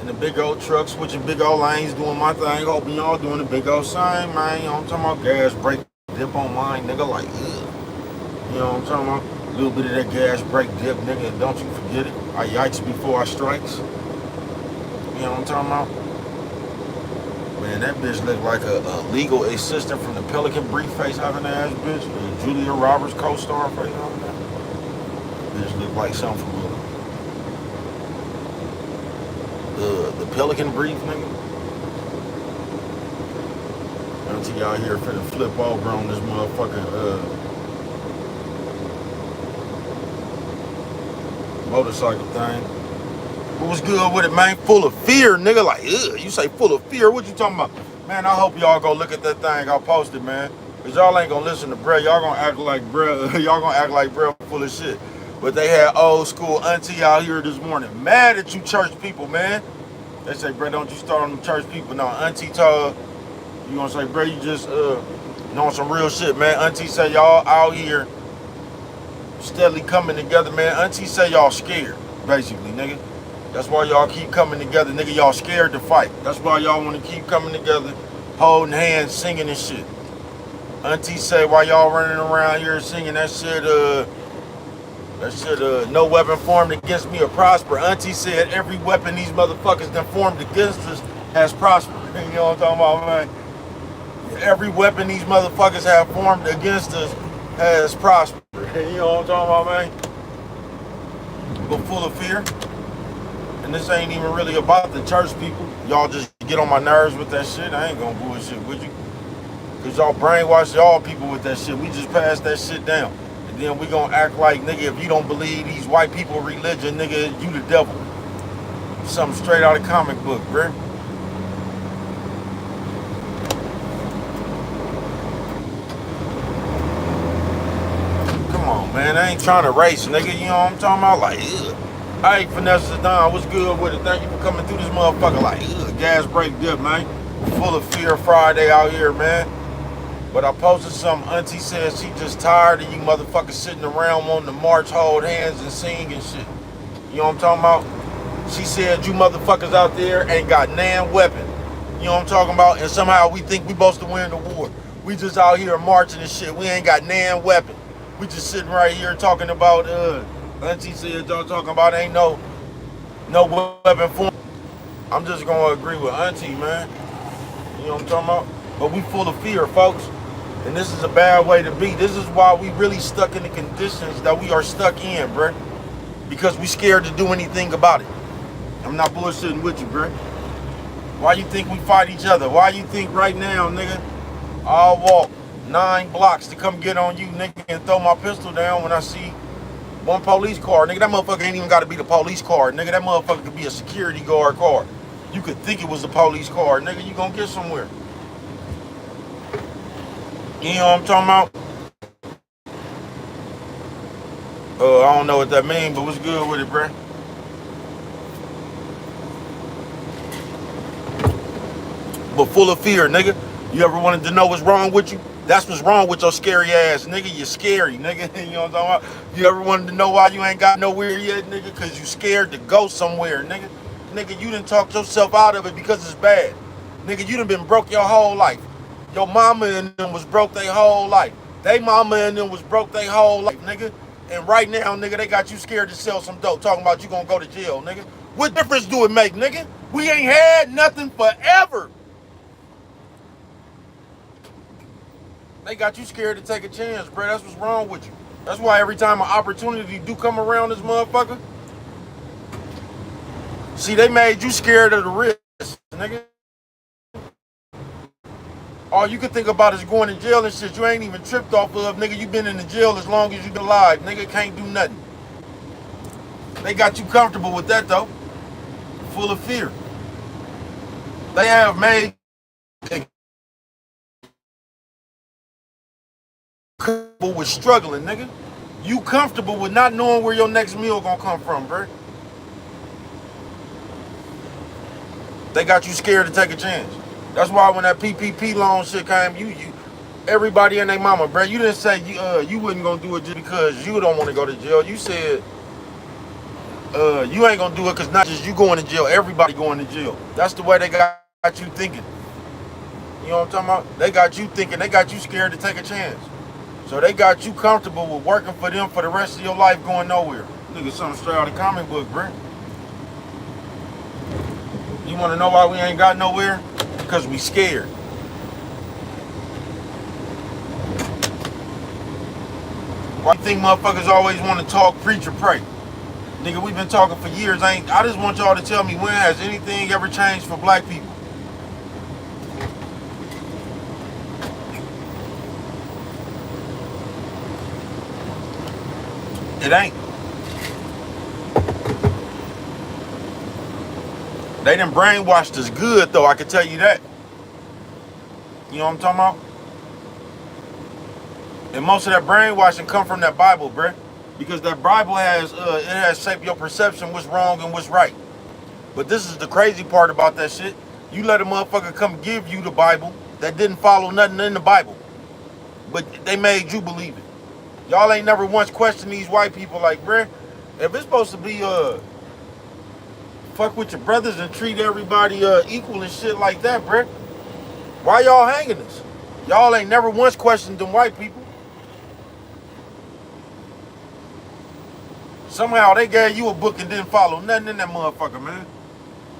in the big old truck, switching big old lanes, doing my thing. Hoping y'all doing the big old same, man. You know what I'm talking about? Gas, brake, dip on mine, nigga, like, ugh. You know what I'm talking about? A little bit of that gas, brake, dip, nigga, and don't you forget it. I yikes before I strikes. You know what I'm talking about? Man, that bitch looked like a legal assistant from the Pelican Briefface having ass bitch. Julia Roberts co-star face on that. Bitch looked like something from the Pelican Brief, nigga. Until y'all here finna flip over on this motherfucking motorcycle thing. What was good with it, man? Full of fear, nigga. Like, ugh, you say full of fear. What you talking about? Man, I hope y'all go look at that thing I posted, man. Cause y'all ain't gonna listen to bruh. Y'all gonna act like bruh. Y'all gonna act like bruh full of shit. But they had old school auntie out here this morning. Mad at you church people, man. They say, bruh, don't you start on them church people. No, auntie told you gonna say, bruh, you just knowing some real shit, man. Auntie say y'all out here steadily coming together, man. Auntie say y'all scared, basically, nigga. That's why y'all keep coming together, nigga. Y'all scared to fight. That's why y'all want to keep coming together, holding hands, singing and shit. Auntie say why y'all running around here singing that shit, no weapon formed against me or prosper. Auntie said every weapon these motherfuckers that formed against us has prospered. You know what I'm talking about, man? Every weapon these motherfuckers have formed against us has prospered. You know what I'm talking about, man? But full of fear. And this ain't even really about the church people. Y'all just get on my nerves with that shit. I ain't gonna bullshit with you. Cause y'all brainwash y'all people with that shit. We just pass that shit down. And then we gonna act like, nigga, if you don't believe these white people religion, nigga, you the devil. Something straight out of comic book, bruh. Come on, man. I ain't trying to race, nigga. You know what I'm talking about? Like, ugh. Hey, Finesse Don, what's good with it? Thank you for coming through this motherfucker. Like, ugh, gas brake dip, man. Full of fear Friday out here, man. But I posted something. Auntie says she just tired of you motherfuckers sitting around wanting to march, hold hands, and sing and shit. You know what I'm talking about? She said you motherfuckers out there ain't got nan weapon. You know what I'm talking about? And somehow we think we supposed to win the war. We just out here marching and shit. We ain't got nan weapon. We just sitting right here talking about, Auntie said y'all talking about ain't no weapon form. I'm just gonna agree with Auntie, man. You know what I'm talking about? But we full of fear, folks. And this is a bad way to be. This is why we really stuck in the conditions that we are stuck in, bruh. Because we scared to do anything about it. I'm not bullshitting with you, bruh. Why you think we fight each other? Why you think right now, nigga, I'll walk 9 blocks to come get on you, nigga, and throw my pistol down when I see one police car? Nigga, that motherfucker ain't even got to be the police car. Nigga, that motherfucker could be a security guard car. You could think it was the police car. Nigga, you gonna get somewhere. You know what I'm talking about? I don't know what that means, but what's good with it, bruh? But full of fear, nigga. You ever wanted to know what's wrong with you? That's what's wrong with your scary ass, nigga. You're scary, nigga. You know what I'm talking about? You ever wanted to know why you ain't got nowhere yet, nigga? Because you scared to go somewhere, nigga. Nigga, you done talked yourself out of it because it's bad. Nigga, you done been broke your whole life. Your mama and them was broke their whole life. They mama and them was broke their whole life, nigga. And right now, nigga, they got you scared to sell some dope, talking about you gonna go to jail, nigga. What difference do it make, nigga? We ain't had nothing forever. They got you scared to take a chance, bro. That's what's wrong with you. That's why every time an opportunity do come around this motherfucker, see, they made you scared of the risk, nigga. All you can think about is going to jail and shit. You ain't even tripped off of, nigga. You been in the jail as long as you been alive. Nigga can't do nothing. They got you comfortable with that, though. Full of fear. They have made comfortable with struggling, nigga. You comfortable with not knowing where your next meal gonna come from, bro. They got you scared to take a chance. That's why when that PPP loan shit came, you everybody and their mama, bro. You didn't say you wasn't gonna do it just because you don't want to go to jail. You said You ain't gonna do it because not just you going to jail, everybody going to jail. That's the way they got you thinking. You know what I'm talking about? They got you thinking, they got you scared to take a chance. So they got you comfortable with working for them for the rest of your life going nowhere. Nigga, something straight out of the comic book, bro. You wanna know why we ain't got nowhere? Because we scared. Why you think motherfuckers always want to talk, preach, or pray? Nigga, we've been talking for years. I just want y'all to tell me, when has anything ever changed for black people? It ain't. They done brainwashed us good, though, I can tell you that. You know what I'm talking about? And most of that brainwashing come from that Bible, bruh. Because that Bible has shaped your perception what's wrong and what's right. But this is the crazy part about that shit. You let a motherfucker come give you the Bible that didn't follow nothing in the Bible. But they made you believe it. Y'all ain't never once questioned these white people like, bruh, if it's supposed to be fuck with your brothers and treat everybody equal and shit like that, bruh, why y'all hanging us? Y'all ain't never once questioned them white people. Somehow they gave you a book and didn't follow nothing in that motherfucker, man.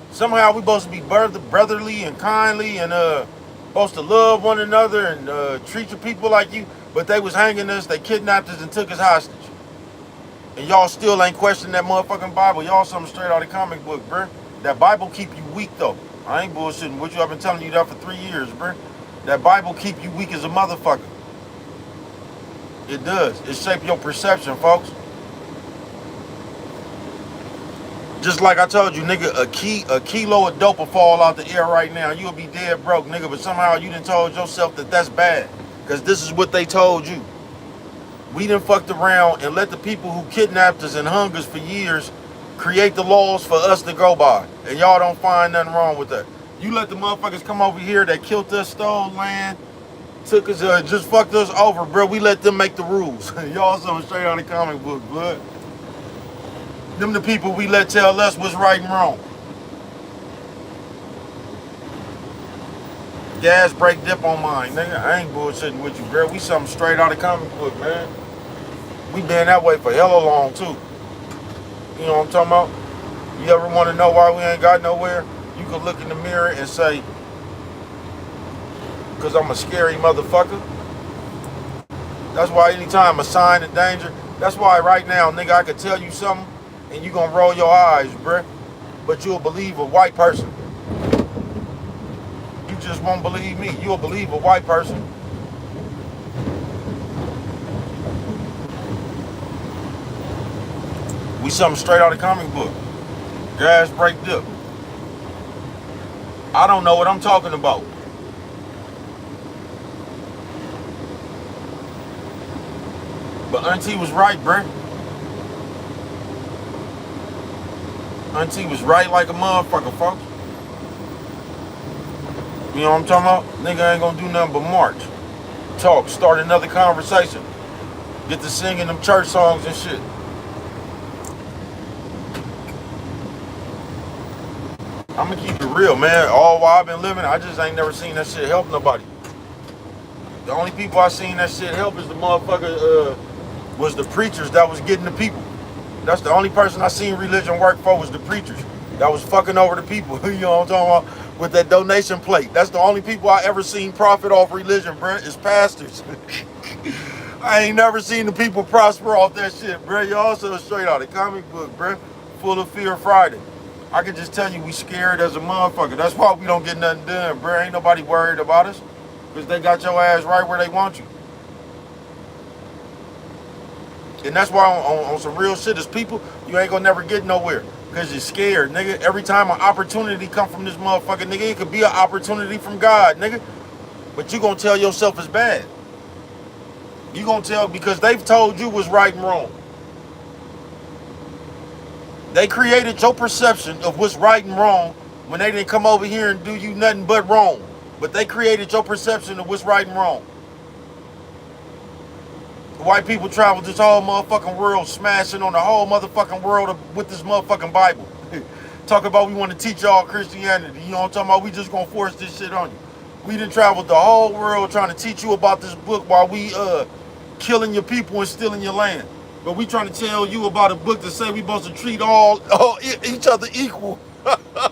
Somehow we supposed to be brotherly and kindly and supposed to love one another and treat your people like you, but they was hanging us, they kidnapped us and took us hostage. And y'all still ain't questioning that motherfucking Bible. Y'all something straight out of the comic book, bruh. That Bible keep you weak, though. I ain't bullshitting with you. I've been telling you that for 3 years, bruh. That Bible keep you weak as a motherfucker. It does. It shape your perception, folks. Just like I told you, nigga, a kilo of dope will fall out the air right now. You'll be dead broke, nigga. But somehow you done told yourself that that's bad. Because this is what they told you. We done fucked around and let the people who kidnapped us and hung us for years create the laws for us to go by. And y'all don't find nothing wrong with that. You let the motherfuckers come over here that killed us, stole land, took us, just fucked us over, bro. We let them make the rules. Y'all something straight out of the comic book, bud. Them the people we let tell us what's right and wrong. Gas brake dip on mine, nigga. I ain't bullshitting with you, bro. We something straight out of comic book, man. We been that way for hella long, too. You know what I'm talking about? You ever want to know why we ain't got nowhere? You can look in the mirror and say, because I'm a scary motherfucker. That's why anytime a sign of danger, that's why right now, nigga, I could tell you something and you gonna roll your eyes, bruh. But you'll believe a white person. You just won't believe me. You'll believe a white person. We something straight out of the comic book. Gas brake dip. I don't know what I'm talking about. But Auntie was right, bruh. Auntie was right like a motherfucker, folks. You know what I'm talking about? Nigga ain't gonna do nothing but march. Talk, start another conversation. Get to singing them church songs and shit. I'm gonna keep it real, man. All while I've been living, I just ain't never seen that shit help nobody. The only people I seen that shit help is the motherfucker, was the preachers that was getting the people. That's the only person I seen religion work for was the preachers that was fucking over the people. You know what I'm talking about? With that donation plate. That's the only people I ever seen profit off religion, bruh, is pastors. I ain't never seen the people prosper off that shit, bruh. You also straight out of the comic book, bruh. Full of Fear Friday. I can just tell you we scared as a motherfucker. That's why we don't get nothing done, bruh. Ain't nobody worried about us. Because they got your ass right where they want you. And that's why on some real shit as people, you ain't gonna never get nowhere. Because you're scared, nigga. Every time an opportunity come from this motherfucker, nigga, it could be an opportunity from God, nigga. But you gonna tell yourself it's bad. You gonna tell because they've told you what's right and wrong. They created your perception of what's right and wrong when they didn't come over here and do you nothing but wrong. But they created your perception of what's right and wrong. White people traveled this whole motherfucking world, smashing on the whole motherfucking world with this motherfucking Bible. Talk about we want to teach y'all Christianity. You know what I'm talking about? We just gonna force this shit on you. We done traveled the whole world trying to teach you about this book while we killing your people and stealing your land. But we trying to tell you about a book that say we supposed to treat all each other equal. God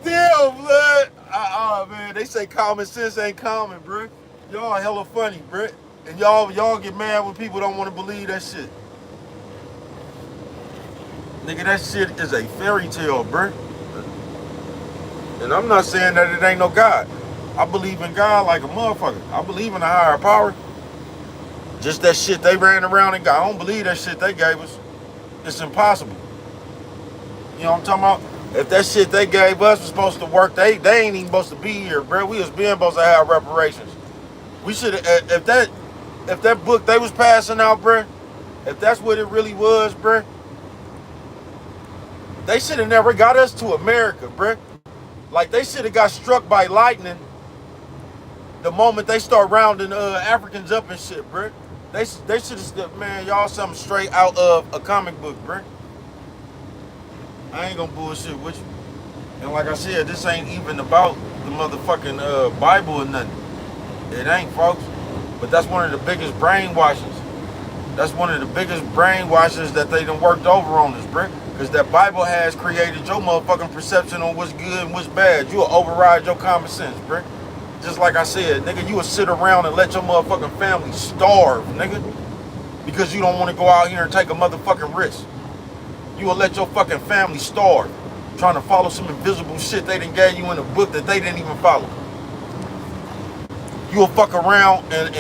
damn, man. Man, they say common sense ain't common, bro. Y'all hella funny, bro. And y'all get mad when people don't want to believe that shit. Nigga, that shit is a fairy tale, bro. And I'm not saying that it ain't no God. I believe in God like a motherfucker. I believe in a higher power. Just that shit they ran around and got. I don't believe that shit they gave us. It's impossible. You know what I'm talking about? If that shit they gave us was supposed to work, they ain't even supposed to be here, bro. We was being supposed to have reparations. We should if that book they was passing out, bro, if that's what it really was, bro, they should have never got us to America, bro. Like they should have got struck by lightning the moment they start rounding Africans up and shit, bro. They should have, man, y'all something straight out of a comic book, bro. I ain't gonna bullshit with you. And like I said, this ain't even about the motherfucking Bible or nothing. It ain't, folks. But that's one of the biggest brainwashes. That's one of the biggest brainwashes that they done worked over on us, bro. Because that Bible has created your motherfucking perception on what's good and what's bad. You'll override your common sense, bro. Just like I said, nigga, you will sit around and let your motherfucking family starve, nigga. Because you don't want to go out here and take a motherfucking risk. You will let your fucking family starve. Trying to follow some invisible shit they done gave you in a book that they didn't even follow. You will fuck around and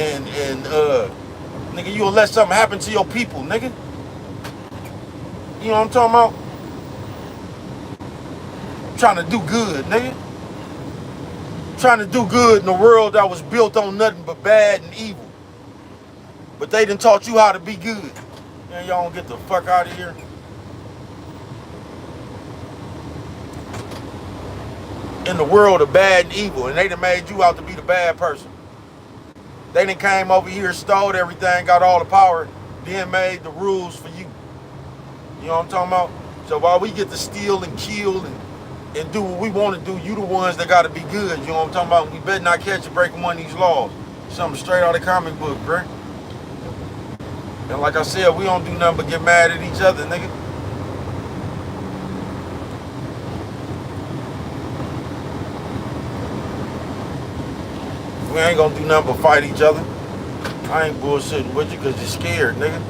nigga, you will let something happen to your people, nigga. You know what I'm talking about? Trying to do good, nigga. Trying to do good in a world that was built on nothing but bad and evil. But they done taught you how to be good. Man, y'all don't get the fuck out of here. In the world of bad and evil, and they done made you out to be the bad person. They done came over here, stole everything, got all the power, then made the rules for you. You know what I'm talking about? So while we get to steal and kill and do what we want to do, you the ones that got to be good. You know what I'm talking about? We better not catch you breaking one of these laws. Something straight out of the comic book, bruh. And like I said, we don't do nothing but get mad at each other, nigga. We ain't gonna do nothing but fight each other. I ain't bullshitting with you because you're scared, nigga.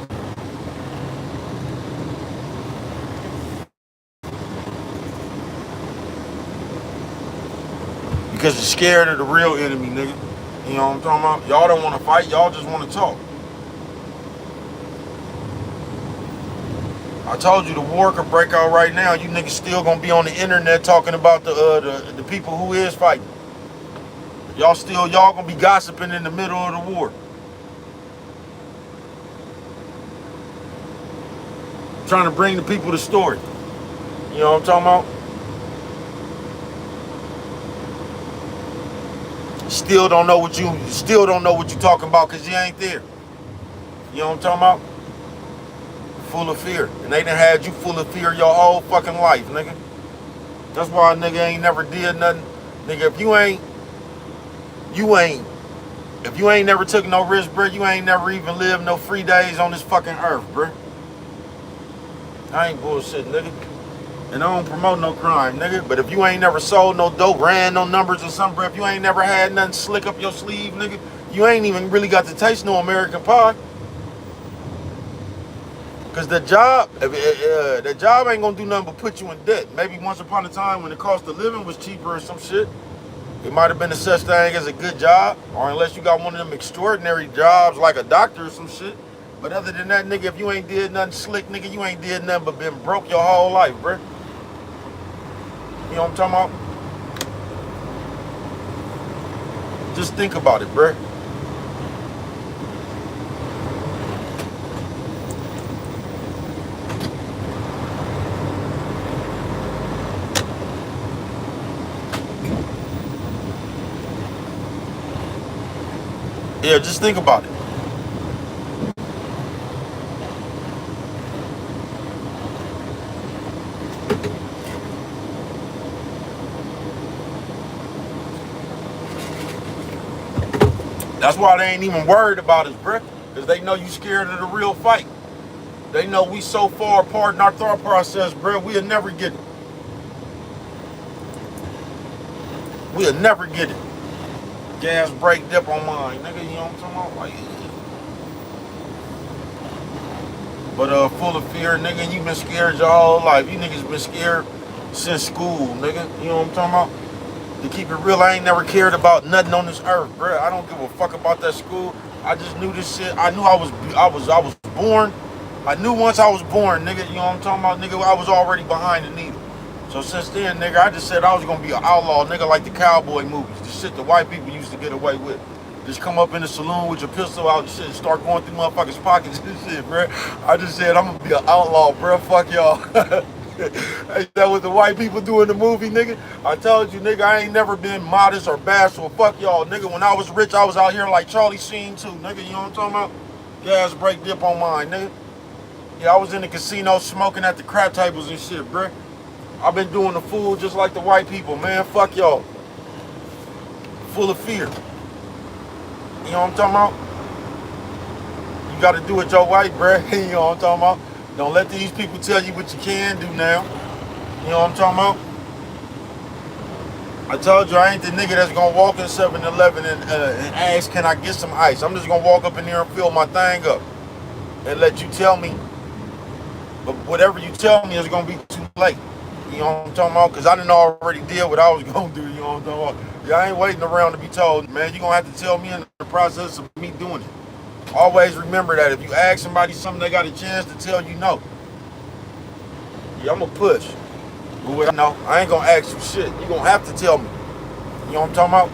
Because you're scared of the real enemy, nigga. You know what I'm talking about? Y'all don't want to fight, y'all just want to talk. I told you the war could break out right now. You niggas still gonna be on the internet talking about the people who is fighting. Y'all gonna be gossiping in the middle of the war. Trying to bring the people the story. You know what I'm talking about? Still don't know what you talking about because you ain't there. You know what I'm talking about? Full of fear. And they done had you full of fear your whole fucking life, nigga. That's why a nigga ain't never did nothing. Nigga, if you ain't never took no risk, bro, you ain't never even lived no free days on this fucking earth, bro. I ain't bullshit, nigga. And I don't promote no crime, nigga. But if you ain't never sold no dope, ran no numbers or something, bro, if you ain't never had nothing slick up your sleeve, nigga, you ain't even really got to taste no American pie. Because the job ain't gonna do nothing but put you in debt. Maybe once upon a time when the cost of living was cheaper or some shit, it might have been a such thing as a good job, or unless you got one of them extraordinary jobs like a doctor or some shit. But other than that, nigga, if you ain't did nothing slick, nigga, you ain't did nothing but been broke your whole life, bruh. You know what I'm talking about? Just think about it, bruh. Yeah, just think about it. That's why they ain't even worried about us, bruh. Because they know you scared of the real fight. They know we so far apart in our thought process, bruh, we'll never get it. We'll never get it. Gas brake dip on mine, nigga, you know what I'm talking about? Like, but full of fear, nigga, you been scared your whole life. You niggas been scared since school, nigga. You know what I'm talking about? To keep it real, I ain't never cared about nothing on this earth, bruh. I don't give a fuck about that school. I just knew this shit. I knew I was born. I knew once I was born, nigga, you know what I'm talking about, nigga, I was already behind the needle. So since then, nigga, I just said I was gonna be an outlaw, nigga, like the cowboy movies. The shit the white people used to get away with. Just come up in the saloon with your pistol out and shit and start going through motherfuckers' pockets and shit, bruh. I just said I'm gonna be an outlaw, bruh. Fuck y'all. That was the white people doing the movie, nigga. I told you, nigga, I ain't never been modest or bashful. Fuck y'all, nigga. When I was rich, I was out here like Charlie Sheen too, nigga. You know what I'm talking about? Gas brake dip on mine, nigga. Yeah, I was in the casino smoking at the crap tables and shit, bruh. I've been doing the fool just like the white people, man. Fuck y'all. Full of fear. You know what I'm talking about? You gotta do it your way, bruh. You know what I'm talking about? Don't let these people tell you what you can do now. You know what I'm talking about? I told you I ain't the nigga that's gonna walk in 7-Eleven and ask, can I get some ice? I'm just gonna walk up in there and fill my thing up and let you tell me. But whatever you tell me is gonna be too late. You know what I'm talking about? Because I didn't already did what I was gonna do. You know what I'm talking about? Yeah, I ain't waiting around to be told, man. You gonna have to tell me in the process of me doing it. Always remember that if you ask somebody something, they got a chance to tell you no. Yeah, I'm gonna push. But no, I ain't gonna ask you shit. You gonna have to tell me. You know what I'm talking about?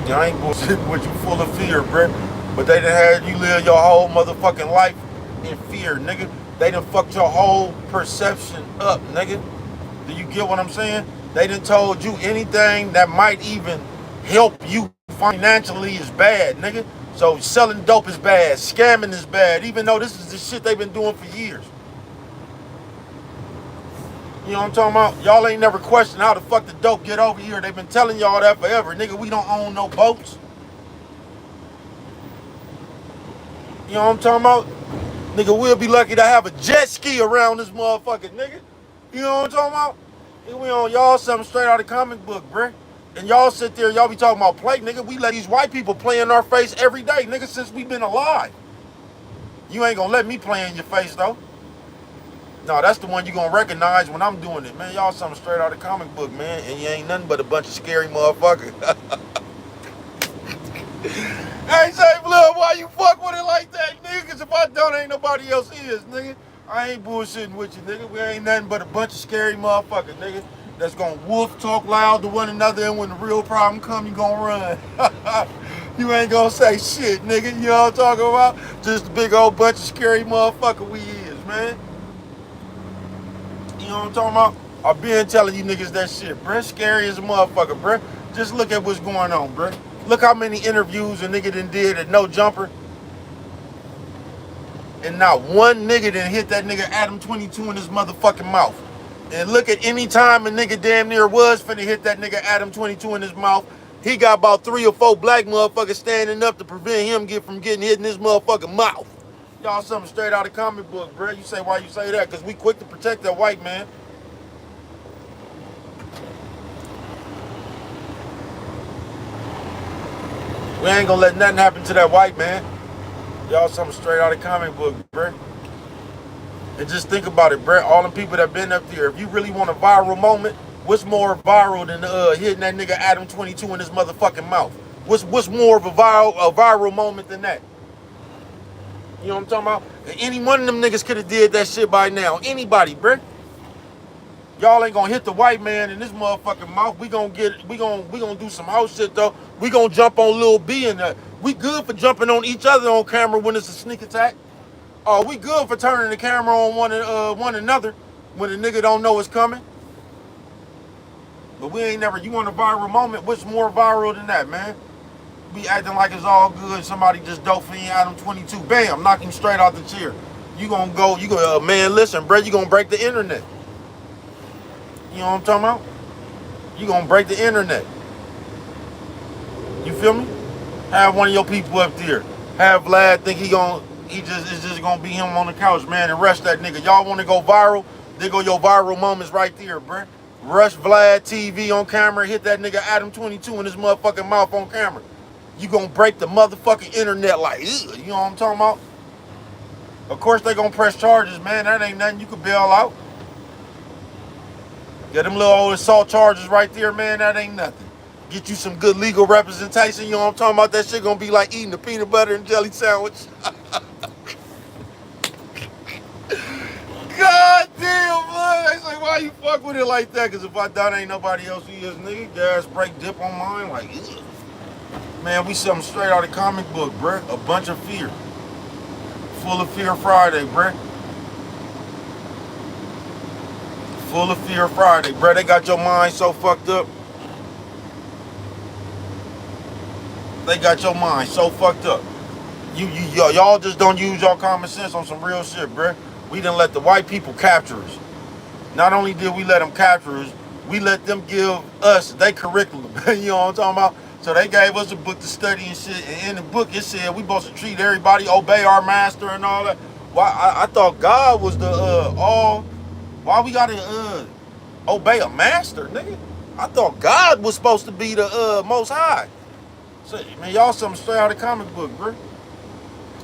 Yeah, I ain't bullshitting with you, full of fear, bruh. But they done had you live your whole motherfucking life in fear, nigga. They done fucked your whole perception up, nigga. Do you get what I'm saying? They done told you anything that might even help you financially is bad, nigga. So selling dope is bad, scamming is bad, even though this is the shit they've been doing for years. You know what I'm talking about? Y'all ain't never questioned how the fuck the dope get over here. They've been telling y'all that forever. Nigga, we don't own no boats. You know what I'm talking about? Nigga, we'll be lucky to have a jet ski around this motherfucker, nigga. You know what I'm talking about? Nigga, we on y'all something straight out of the comic book, bruh. And y'all sit there, y'all be talking about play, nigga. We let these white people play in our face every day, nigga, since we been alive. You ain't gonna let me play in your face, though. No, that's the one you gonna recognize when I'm doing it, man. Y'all something straight out of the comic book, man. And you ain't nothing but a bunch of scary motherfuckers. Hey, say, blood, why you fuck with it like that, nigga? Because if I don't, ain't nobody else is, nigga. I ain't bullshitting with you, nigga. We ain't nothing but a bunch of scary motherfuckers, nigga. That's gonna wolf talk loud to one another, and when the real problem come, you gonna run. You ain't gonna say shit, nigga. You know what I'm talking about? Just a big old bunch of scary motherfucker we is, man. You know what I'm talking about? I've been telling you niggas that shit, bruh. Scary as a motherfucker, bruh. Just look at what's going on, bruh. Look how many interviews a nigga done did at No Jumper. And not one nigga done hit that nigga Adam 22 in his motherfucking mouth. And look at any time a nigga damn near was finna hit that nigga Adam 22 in his mouth, he got about 3 or 4 black motherfuckers standing up to prevent him from getting hit in his motherfucking mouth. Y'all something straight out of comic book, bruh. You say why you say that? Because we quick to protect that white man. We ain't gonna let nothing happen to that white man. Y'all something straight out of comic book, bruh. And just think about it, bruh. All them people that been up there. If you really want a viral moment, what's more viral than hitting that nigga Adam 22 in his motherfucking mouth? What's more of a viral moment than that? You know what I'm talking about? And any one of them niggas could have did that shit by now. Anybody, bruh. Y'all ain't gonna hit the white man in this motherfucking mouth. We gonna do some house shit though. We gonna jump on Lil B and we good for jumping on each other on camera when it's a sneak attack. We good for turning the camera on one another when a nigga don't know it's coming. But we ain't never, you want a viral moment? What's more viral than that, man? Be acting like it's all good. Somebody just dope for you, Adam 22. Bam, knock him straight out the chair. You gonna go, man, listen, bro, you gonna break the internet. You know what I'm talking about? You gonna break the internet. You feel me? Have one of your people up there. Have Vlad think it's just gonna be him on the couch, man, and rush that nigga. Y'all wanna go viral? There go your viral moments right there, bruh. Rush Vlad TV on camera, hit that nigga Adam 22 in his motherfucking mouth on camera. You gonna break the motherfucking internet like, ugh, you know what I'm talking about? Of course they gonna press charges, man. That ain't nothing you could bail out. Get them little old assault charges right there, man. That ain't nothing. Get you some good legal representation. You know what I'm talking about? That shit gonna be like eating a peanut butter and jelly sandwich. God damn, man. They say, why you fuck with it like that? Because if I die, ain't nobody else who is, nigga. Gas, break, dip on mine. Like, ugh. Man, we something straight out of comic book, bruh. A bunch of fear. Full of Fear Friday, bruh. Full of Fear Friday, bruh. They got your mind so fucked up. They got your mind so fucked up. Y'all just don't use your common sense on some real shit, bruh. We done let the white people capture us. Not only did we let them capture us, we let them give us their curriculum. You know what I'm talking about? So they gave us a book to study and shit. And in the book, it said we supposed to treat everybody, obey our master and all that. Why? I thought God was the all. Why we gotta obey a master, nigga? I thought God was supposed to be the most high. So, man, y'all something straight out of the comic book, bro.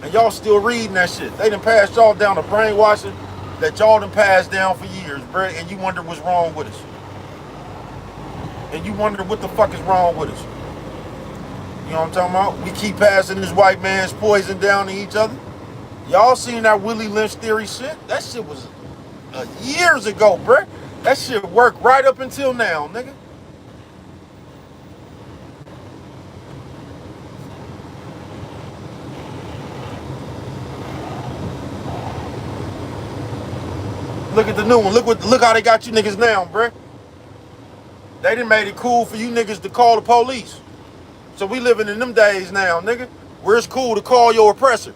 And y'all still reading that shit. They done passed y'all down the brainwashing that y'all done passed down for years, bro. And you wonder what's wrong with us. And you wonder what the fuck is wrong with us. You know what I'm talking about? We keep passing this white man's poison down to each other. Y'all seen that Willie Lynch theory shit? That shit was years ago, bruh. That shit worked right up until now, nigga. Look at the new one. Look how they got you niggas now, bruh. They done made it cool for you niggas to call the police. So we living in them days now, nigga, where it's cool to call your oppressor.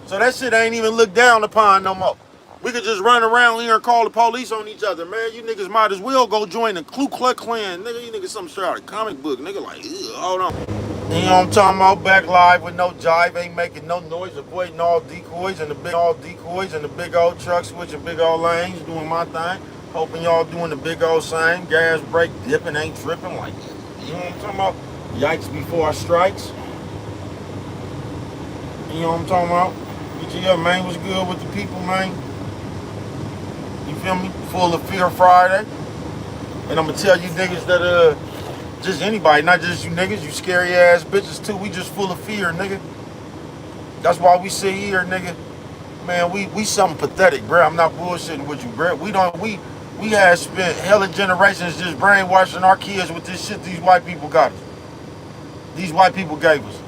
So that shit ain't even looked down upon no more. We could just run around here and call the police on each other, man. You niggas might as well go join the Ku Klux Klan, nigga. You niggas something straight out of comic book, nigga. Like, hold on. You know what I'm talking about? Back live with no jive, ain't making no noise, avoiding all decoys and the big old truck switching big old lanes, doing my thing. Hoping y'all doing the big old same. Gas brake dipping, ain't tripping like this. You know what I'm talking about? Yikes before strikes. You know what I'm talking about? BGF, man, what's good with the people, man? You feel me? Full of Fear Friday. And I'm gonna tell you niggas that just anybody, not just you niggas, you scary ass bitches too. We just full of fear, nigga. That's why we sit here, nigga. Man, we something pathetic, bro. I'm not bullshitting with you, bro. We have spent hella generations just brainwashing our kids with this shit these white people got us. These white people gave us.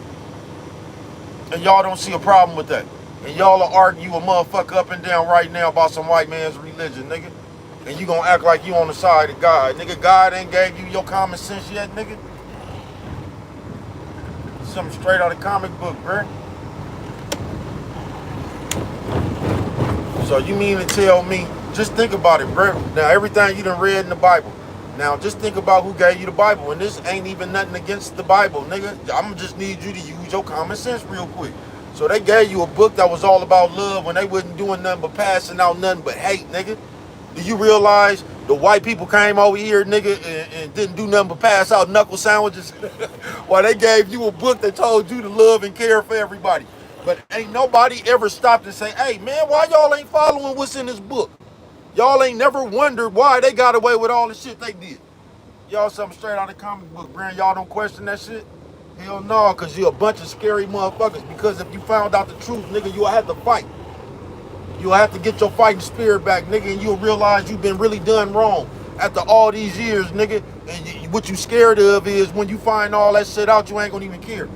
And y'all don't see a problem with that. And y'all are arguing a motherfucker up and down right now about some white man's religion, nigga. And you gonna act like you on the side of God. Nigga, God ain't gave you your common sense yet, nigga. Something straight out of comic book, bruh. So you mean to tell me, just think about it, bruh. Now, everything you done read in the Bible. Now, just think about who gave you the Bible. And this ain't even nothing against the Bible, nigga. I'm just need you to use your common sense real quick. So they gave you a book that was all about love when they wasn't doing nothing but passing out nothing but hate, nigga. Do you realize the white people came over here, nigga, and didn't do nothing but pass out knuckle sandwiches? While they gave you a book that told you to love and care for everybody. But ain't nobody ever stopped and say, hey, man, why y'all ain't following what's in this book? Y'all ain't never wondered why they got away with all the shit they did. Y'all something straight out of the comic book, Brand. Y'all don't question that shit? Hell no, because you a bunch of scary motherfuckers. Because if you found out the truth, nigga, you'll have to fight. You'll have to get your fighting spirit back, nigga, and you'll realize you've been really done wrong after all these years, nigga. And what you scared of is when you find all that shit out, you ain't gonna even care.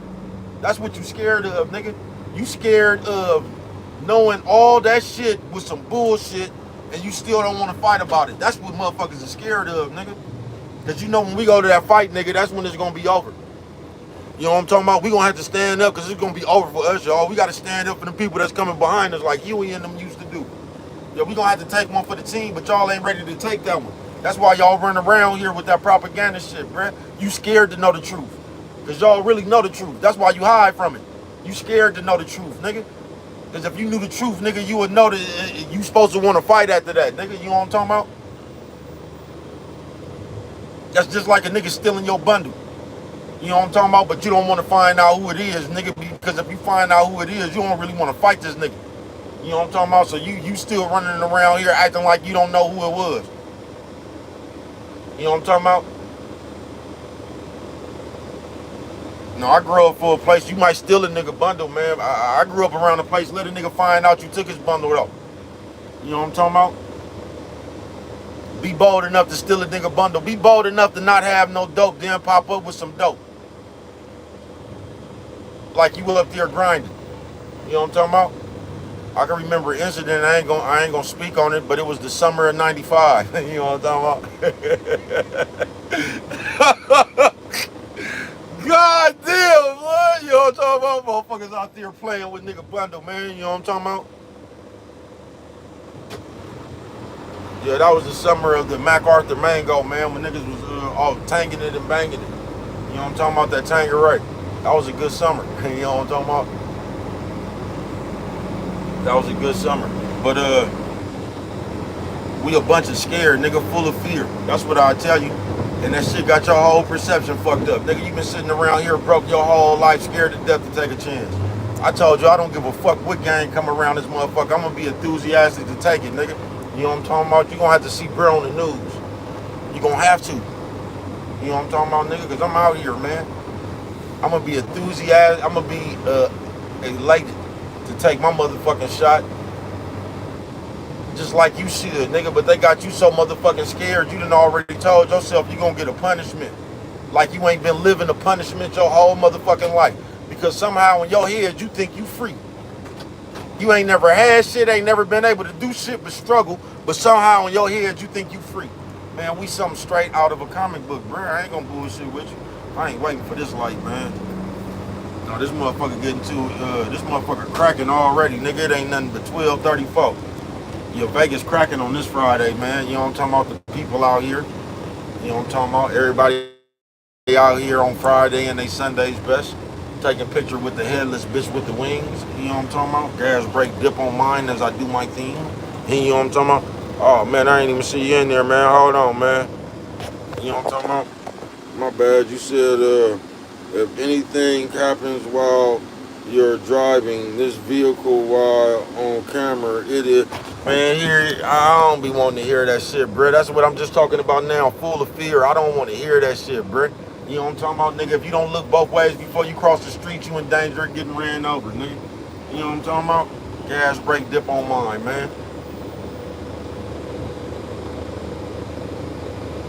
That's what you scared of, nigga. You scared of knowing all that shit was some bullshit and you still don't want to fight about it. That's what motherfuckers are scared of, nigga. Because you know when we go to that fight, nigga, that's when it's going to be over. You know what I'm talking about? We going to have to stand up because it's going to be over for us, y'all. We got to stand up for the people that's coming behind us like Huey and them used to do. Yeah, we going to have to take one for the team, but y'all ain't ready to take that one. That's why y'all run around here with that propaganda shit, bruh. You scared to know the truth. Because y'all really know the truth. That's why you hide from it. You scared to know the truth, nigga. Because if you knew the truth, nigga, you would know that you supposed to want to fight after that, nigga. You know what I'm talking about? That's just like a nigga stealing your bundle. You know what I'm talking about? But you don't want to find out who it is, nigga, because if you find out who it is, you don't really want to fight this nigga. You know what I'm talking about? So you still running around here acting like you don't know who it was. You know what I'm talking about? No, I grew up for a place, you might steal a nigga bundle, man. I grew up around a place, let a nigga find out you took his bundle though. You know what I'm talking about? Be bold enough to steal a nigga bundle. Be bold enough to not have no dope, then pop up with some dope. Like you up there grinding. You know what I'm talking about? I can remember an incident, I ain't gonna speak on it, but it was the summer of '95. You know what I'm talking about? God damn, boy. You know what I'm talking about? Motherfuckers out there playing with nigga bundle, man. You know what I'm talking about? Yeah, that was the summer of the MacArthur Mango, man, when niggas was all tanging it and banging it. You know what I'm talking about? That Tanqueray. That was a good summer. You know what I'm talking about? That was a good summer. But we a bunch of scared, nigga, full of fear. That's what I tell you. And that shit got your whole perception fucked up. Nigga, you been sitting around here broke your whole life, scared to death to take a chance. I told you, I don't give a fuck what gang come around this motherfucker. I'm gonna be enthusiastic to take it, nigga. You know what I'm talking about? You gonna have to see bro on the news. You gonna have to. You know what I'm talking about, nigga? Because I'm out here, man. I'm gonna be enthusiastic. I'm gonna be elated to take my motherfucking shot. Just like you should, nigga, but they got you so motherfucking scared, you done already told yourself you gonna get a punishment. Like you ain't been living a punishment your whole motherfucking life. Because somehow in your head, you think you free. You ain't never had shit, ain't never been able to do shit but struggle, but somehow in your head, you think you free. Man, we something straight out of a comic book, bro. I ain't gonna bullshit with you. I ain't waiting for this light, man. No, this motherfucker getting too, this motherfucker cracking already, nigga. It ain't nothing but 12:34. Yeah, Vegas cracking on this Friday, man. You know what I'm talking about? The people out here. You know what I'm talking about? Everybody out here on Friday and they Sunday's best. Taking a picture with the headless bitch with the wings. You know what I'm talking about? Gas brake dip on mine as I do my thing. You know what I'm talking about? Oh, man, I ain't even see you in there, man. Hold on, man. You know what I'm talking about? My bad. You said, if anything happens while you're driving this vehicle while on camera, it is... Man, here, I don't be wanting to hear that shit, bruh. That's what I'm just talking about now, full of fear. I don't want to hear that shit, bruh. You know what I'm talking about, nigga? If you don't look both ways before you cross the street, you in danger of getting ran over, nigga. You know what I'm talking about? Gas brake dip on mine, man.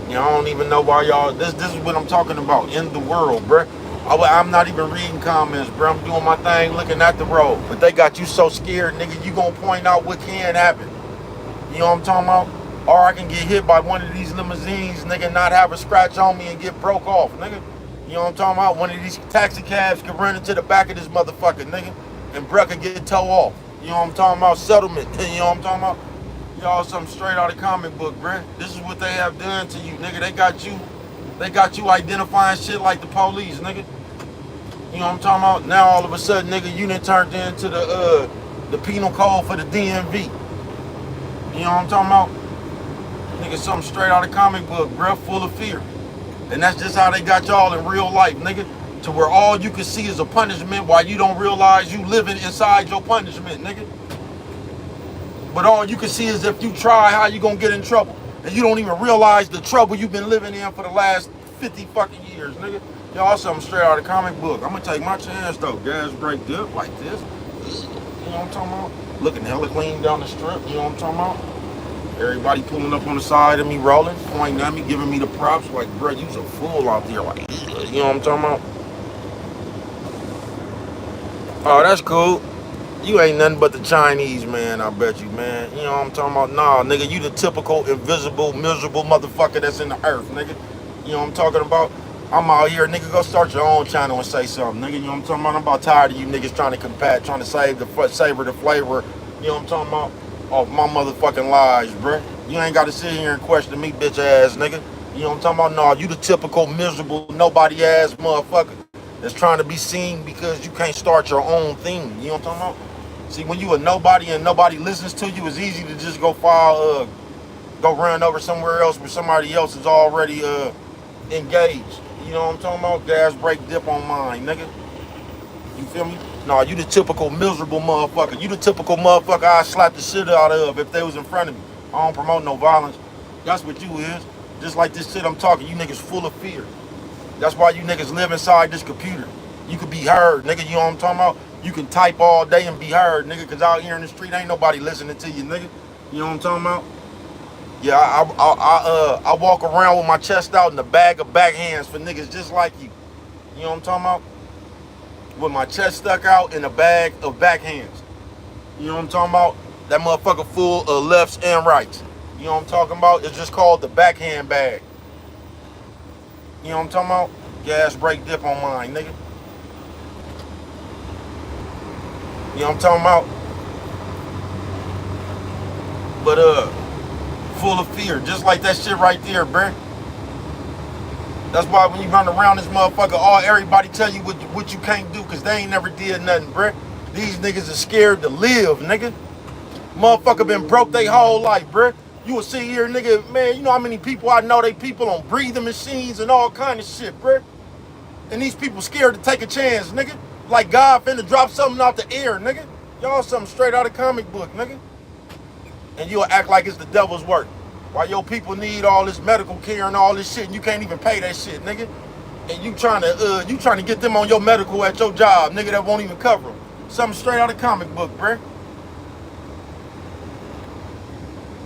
You know, I don't even know why y'all... This is what I'm talking about, in the world, bruh. I'm not even reading comments, bro. I'm doing my thing, looking at the road. But they got you so scared, nigga, you gonna point out what can happen. You know what I'm talking about? Or I can get hit by one of these limousines, nigga, not have a scratch on me and get broke off, nigga. You know what I'm talking about? One of these taxi cabs could run into the back of this motherfucker, nigga, and bruh could get towed off. You know what I'm talking about? Settlement. You know what I'm talking about? Y'all something straight out of comic book, bruh. This is what they have done to you, nigga. They got you identifying shit like the police, nigga. You know what I'm talking about? Now all of a sudden, nigga, you done turned into the penal code for the DMV. You know what I'm talking about? Nigga, something straight out of comic book, bruh, full of fear. And that's just how they got y'all in real life, nigga. To where all you can see is a punishment while you don't realize you living inside your punishment, nigga. But all you can see is if you try, how you gonna get in trouble. And you don't even realize the trouble you've been living in for the last 50 fucking years, nigga. Y'all something straight out of comic book. I'm gonna take my chance though. Gas brake dip like this. You know what I'm talking about? Looking hella clean down the strip. You know what I'm talking about? Everybody pulling up on the side of me, rolling, pointing at me, giving me the props. Like, bro, you's a fool out there. Like, you know what I'm talking about? Oh, that's cool. You ain't nothing but the Chinese, man, I bet you, man. You know what I'm talking about? Nah, nigga, you the typical, invisible, miserable motherfucker that's in the earth, nigga. You You know what I'm talking about? I'm out here, nigga, go start your own channel and say something, nigga. You know what I'm talking about? I'm about tired of you niggas trying to combat, trying to savor the flavor, you know what I'm talking about? Off my motherfucking lies, bruh. You ain't got to sit here and question me, bitch ass nigga. You know what I'm talking about? No, you the typical miserable, nobody ass motherfucker that's trying to be seen because you can't start your own thing. You know what I'm talking about? See, when you a nobody and nobody listens to you, it's easy to just go go run over somewhere else where somebody else is already engaged. You know what I'm talking about? Gas brake dip on mine, nigga. You feel me? No, you the typical miserable motherfucker. You the typical motherfucker I slap the shit out of if they was in front of me. I don't promote no violence. That's what you is. Just like this shit I'm talking, you niggas full of fear. That's why you niggas live inside this computer. You could be heard, nigga. You know what I'm talking about? You can type all day and be heard, nigga, because out here in the street ain't nobody listening to you, nigga. You know what I'm talking about? Yeah, I walk around with my chest out and a bag of backhands for niggas just like you. You know what I'm talking about? With my chest stuck out in a bag of backhands. You know what I'm talking about? That motherfucker full of lefts and rights. You know what I'm talking about? It's just called the backhand bag. You know what I'm talking about? Gas brake dip on mine, nigga. You know what I'm talking about? But full of fear, just like that shit right there, bruh. That's why when you run around this motherfucker, everybody tell you what you can't do, cause they ain't never did nothing, bruh. These niggas are scared to live, nigga. Motherfucker been broke their whole life, bruh. You will see here, nigga, man, you know how many people I know, they people on breathing machines and all kind of shit, bruh. And these people scared to take a chance, nigga. Like God finna drop something out the air, nigga. Y'all something straight out of comic book, nigga. And you'll act like it's the devil's work. While your people need all this medical care and all this shit, and you can't even pay that shit, nigga. And you trying to get them on your medical at your job, nigga, that won't even cover them. Something straight out of comic book, bruh.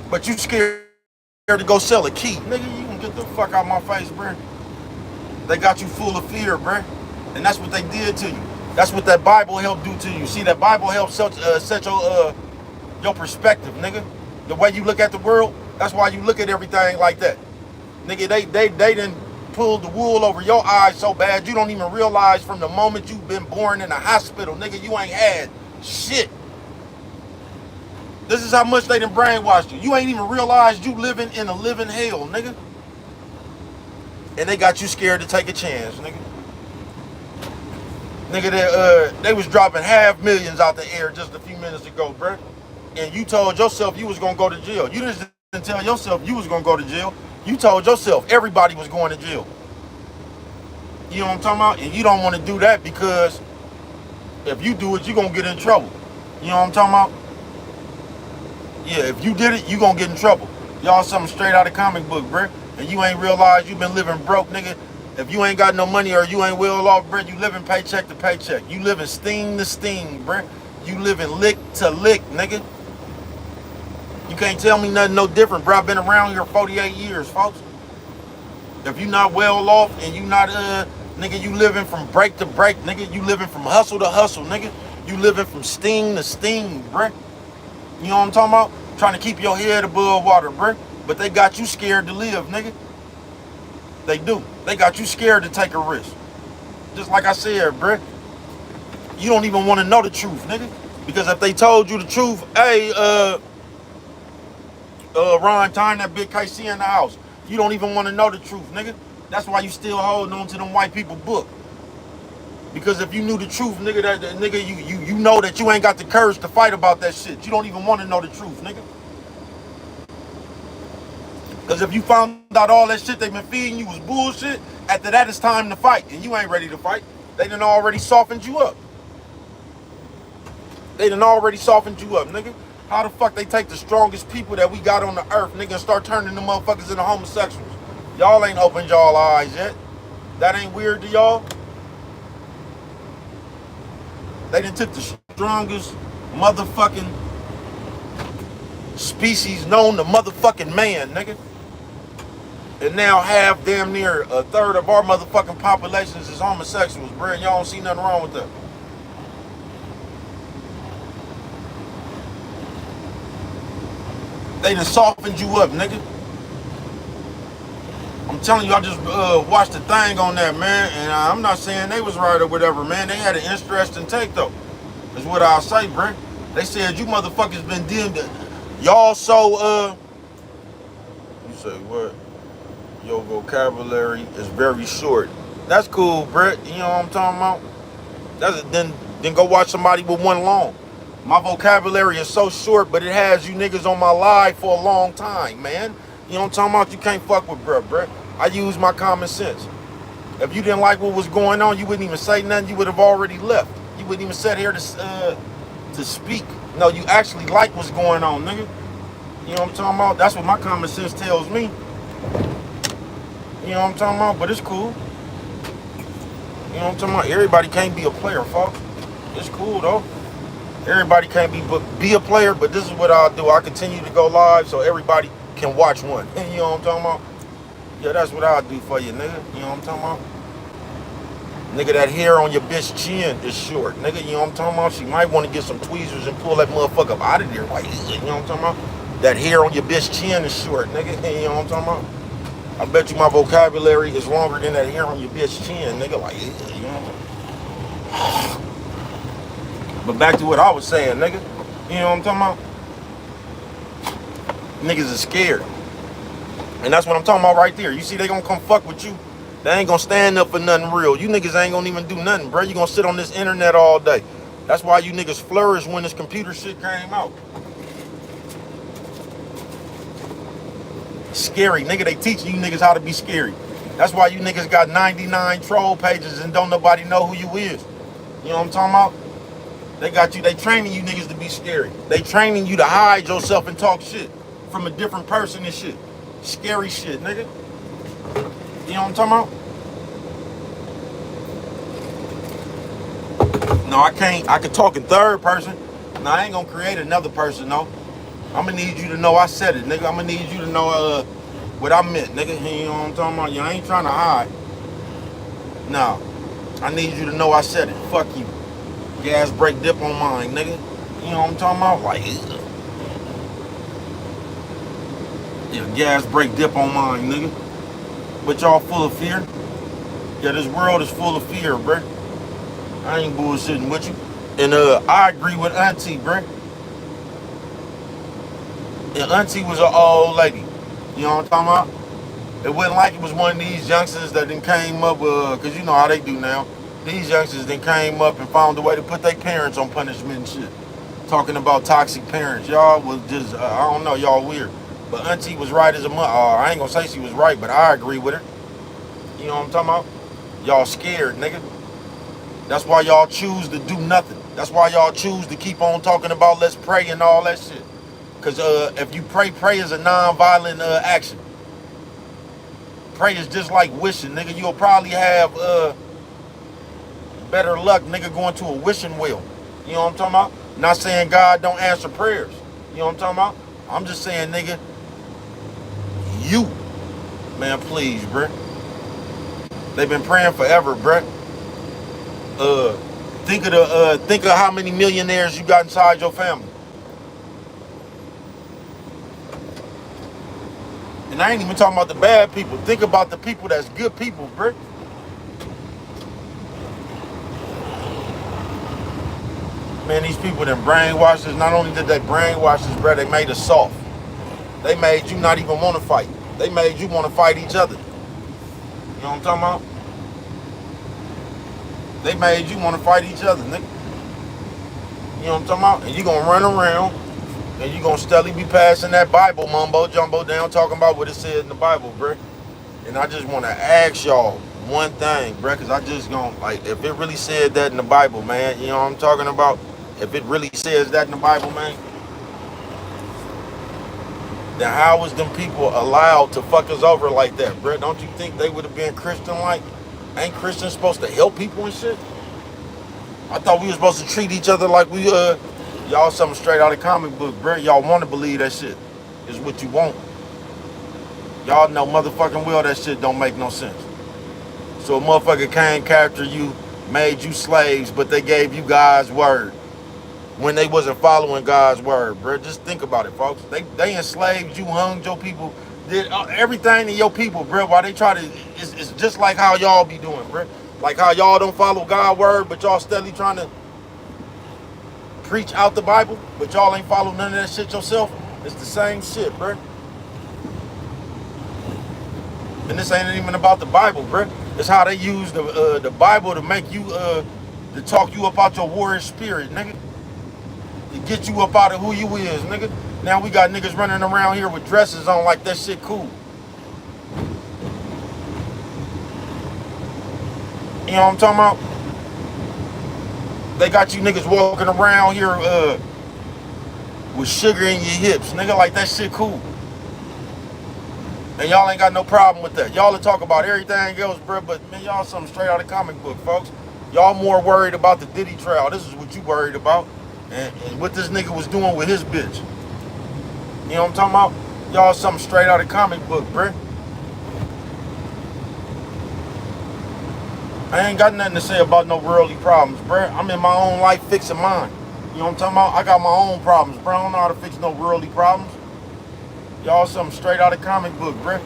But you scared to go sell a key, nigga. You can get the fuck out my face, bruh. They got you full of fear, bruh. And that's what they did to you. That's what that Bible helped do to you. See, that Bible helps set your perspective, nigga. The way you look at the world, that's why you look at everything like that. Nigga, they done pulled the wool over your eyes so bad you don't even realize from the moment you've been born in a hospital, nigga, you ain't had shit. This is how much they done brainwashed you. You ain't even realized you living in a living hell, nigga. And they got you scared to take a chance, nigga. Nigga, they was dropping $500,000 out the air just a few minutes ago, bruh. And you told yourself you was gonna go to jail. You just didn't tell yourself you was gonna go to jail. You told yourself everybody was going to jail. You know what I'm talking about? And you don't want to do that because if you do it, you're gonna get in trouble. You know what I'm talking about? Yeah, if you did it, you gonna get in trouble. Y'all something straight out of comic book, bruh. And you ain't realized you been living broke, nigga. If you ain't got no money or you ain't well off, bruh, you living paycheck to paycheck. You living sting to sting, bruh. You living lick to lick, nigga. You can't tell me nothing no different, bro. I've been around here 48 years, folks. If you not well off and you not, nigga, you living from break to break, nigga. You living from hustle to hustle, nigga. You living from sting to sting, bruh. You know what I'm talking about? Trying to keep your head above water, bruh. But they got you scared to live, nigga. They do. They got you scared to take a risk. Just like I said, bruh. You don't even want to know the truth, nigga. Because if they told you the truth, hey, Ron, tying that big KC in the house. You don't even want to know the truth, nigga. That's why you still holding on to them white people book. Because if you knew the truth, nigga, you know that you ain't got the courage to fight about that shit. You don't even want to know the truth, nigga. Because if you found out all that shit they been feeding you was bullshit, after that it's time to fight. And you ain't ready to fight. They done already softened you up. They done already softened you up, nigga. How the fuck they take the strongest people that we got on the earth, nigga, and start turning them motherfuckers into homosexuals? Y'all ain't opened y'all eyes yet. That ain't weird to y'all? They done took the strongest motherfucking species known to motherfucking man, nigga. And now half, damn near a third of our motherfucking populations is homosexuals, bro. And y'all don't see nothing wrong with that. They done softened you up, nigga. I'm telling you, I just watched the thing on that, man, and I'm not saying they was right or whatever, man. They had an interesting take, though. Is what I'll say, bro. They said you motherfuckers been dealing. Y'all so You say what? Your vocabulary is very short. That's cool, Brett. You know what I'm talking about? Then go watch somebody with one long. My vocabulary is so short, but it has you niggas on my live for a long time, man. You know what I'm talking about? You can't fuck with Brett. I use my common sense. If you didn't like what was going on, you wouldn't even say nothing. You would have already left. You wouldn't even sit here to speak. No, you actually like what's going on, nigga. You know what I'm talking about? That's what my common sense tells me. You know what I'm talking about? But it's cool. You know what I'm talking about? Everybody can't be a player, folks. It's cool, though. Everybody can't be a player, but this is what I'll do. I continue to go live so everybody can watch one. You know what I'm talking about? Yeah, that's what I'll do for you, nigga. You know what I'm talking about? Nigga, that hair on your bitch chin is short. Nigga, you know what I'm talking about? She might want to get some tweezers and pull that motherfucker up out of there. Like, you know what I'm talking about? That hair on your bitch chin is short, nigga. You know what I'm talking about? I bet you my vocabulary is longer than that hair on your bitch chin, nigga. Like, you know what I'm saying? But back to what I was saying, nigga. You know what I'm talking about? Niggas are scared. And that's what I'm talking about right there. You see, they gonna come fuck with you. They ain't gonna stand up for nothing real. You niggas ain't gonna even do nothing, bro. You gonna sit on this internet all day. That's why you niggas flourished when this computer shit came out. Scary, nigga. They teaching you niggas how to be scary. That's why you niggas got 99 troll pages and don't nobody know who you is. You know what I'm talking about? They got you, they training you niggas to be scary. They training you to hide yourself and talk shit from a different person and shit. Scary shit, nigga. You know what I'm talking about? No, I can't. I can talk in third person. No, I ain't gonna create another person, no. I'm gonna need you to know I said it, nigga. I'm gonna need you to know what I meant, nigga. You know what I'm talking about? You ain't trying to hide. No. I need you to know I said it. Fuck you. Gas brake dip on mine, nigga. You know what I'm talking about? Like, yeah, gas brake dip on mine, nigga. But y'all full of fear? Yeah, this world is full of fear, bruh. I ain't bullshitting with you. And I agree with Auntie, bruh. And Auntie was an old lady. You know what I'm talking about? It wasn't like it was one of these youngsters that then came up, cause you know how they do now. These youngsters then came up and found a way to put their parents on punishment and shit. Talking about toxic parents. Y'all was just, I don't know, y'all weird. But Auntie was right as a mother. I ain't gonna say she was right, but I agree with her. You know what I'm talking about? Y'all scared, nigga. That's why y'all choose to do nothing. That's why y'all choose to keep on talking about let's pray and all that shit. Cause if you pray is a non-violent action. Pray is just like wishing, nigga. You'll probably have better luck, nigga, going to a wishing well. You know what I'm talking about? Not saying God don't answer prayers. You know what I'm talking about? I'm just saying, nigga, you, man, please, bruh. They've been praying forever, bruh. Think of how many millionaires you got inside your family. And I ain't even talking about the bad people. Think about the people that's good people, bruh. Man, these people that brainwashed us, not only did they brainwash us, bruh, they made us soft. They made you not even want to fight. They made you want to fight each other. You know what I'm talking about? They made you want to fight each other, nigga. You know what I'm talking about? And you gonna run around and you gonna steadily be passing that Bible mumbo jumbo down, talking about what it says in the Bible, bruh. And I just want to ask y'all one thing, bruh, because I just gonna, like, if it really said that in the Bible, man, you know what I'm talking about? If it really says that in the Bible, man, then how was them people allowed to fuck us over like that, bruh? Don't you think they would have been Christian-like? Ain't Christians supposed to help people and shit? I thought we were supposed to treat each other like we, y'all something straight out of comic book, bruh. Y'all want to believe that shit is what you want. Y'all know motherfucking well that shit don't make no sense. So a motherfucker came, captured you, made you slaves, but they gave you God's word when they wasn't following God's word, bro. Just think about it, folks. They enslaved you, hung your people, did everything to your people, bro. Why they try to, it's just like how y'all be doing, bro. Like how y'all don't follow God's word, but y'all steadily trying to preach out the Bible, but y'all ain't follow none of that shit yourself. It's the same shit, bro. And this ain't even about the Bible, bro. It's how they use the Bible to make you, to talk you up out your warrior spirit, nigga. To get you up out of who you is, nigga. Now we got niggas running around here with dresses on like that shit cool. You know what I'm talking about? They got you niggas walking around here with sugar in your hips, nigga, like that shit cool. And y'all ain't got no problem with that. Y'all will talk about everything else, bro, but man, y'all something straight out of comic book, folks. Y'all more worried about the Diddy trial. This is what you worried about. And what this nigga was doing with his bitch. You know what I'm talking about? Y'all something straight out of comic book, bro. I ain't got nothing to say about no worldly problems, bro. I'm in my own life fixing mine. You know what I'm talking about? I got my own problems, bro. I don't know how to fix no worldly problems. Y'all something straight out of comic book, bro.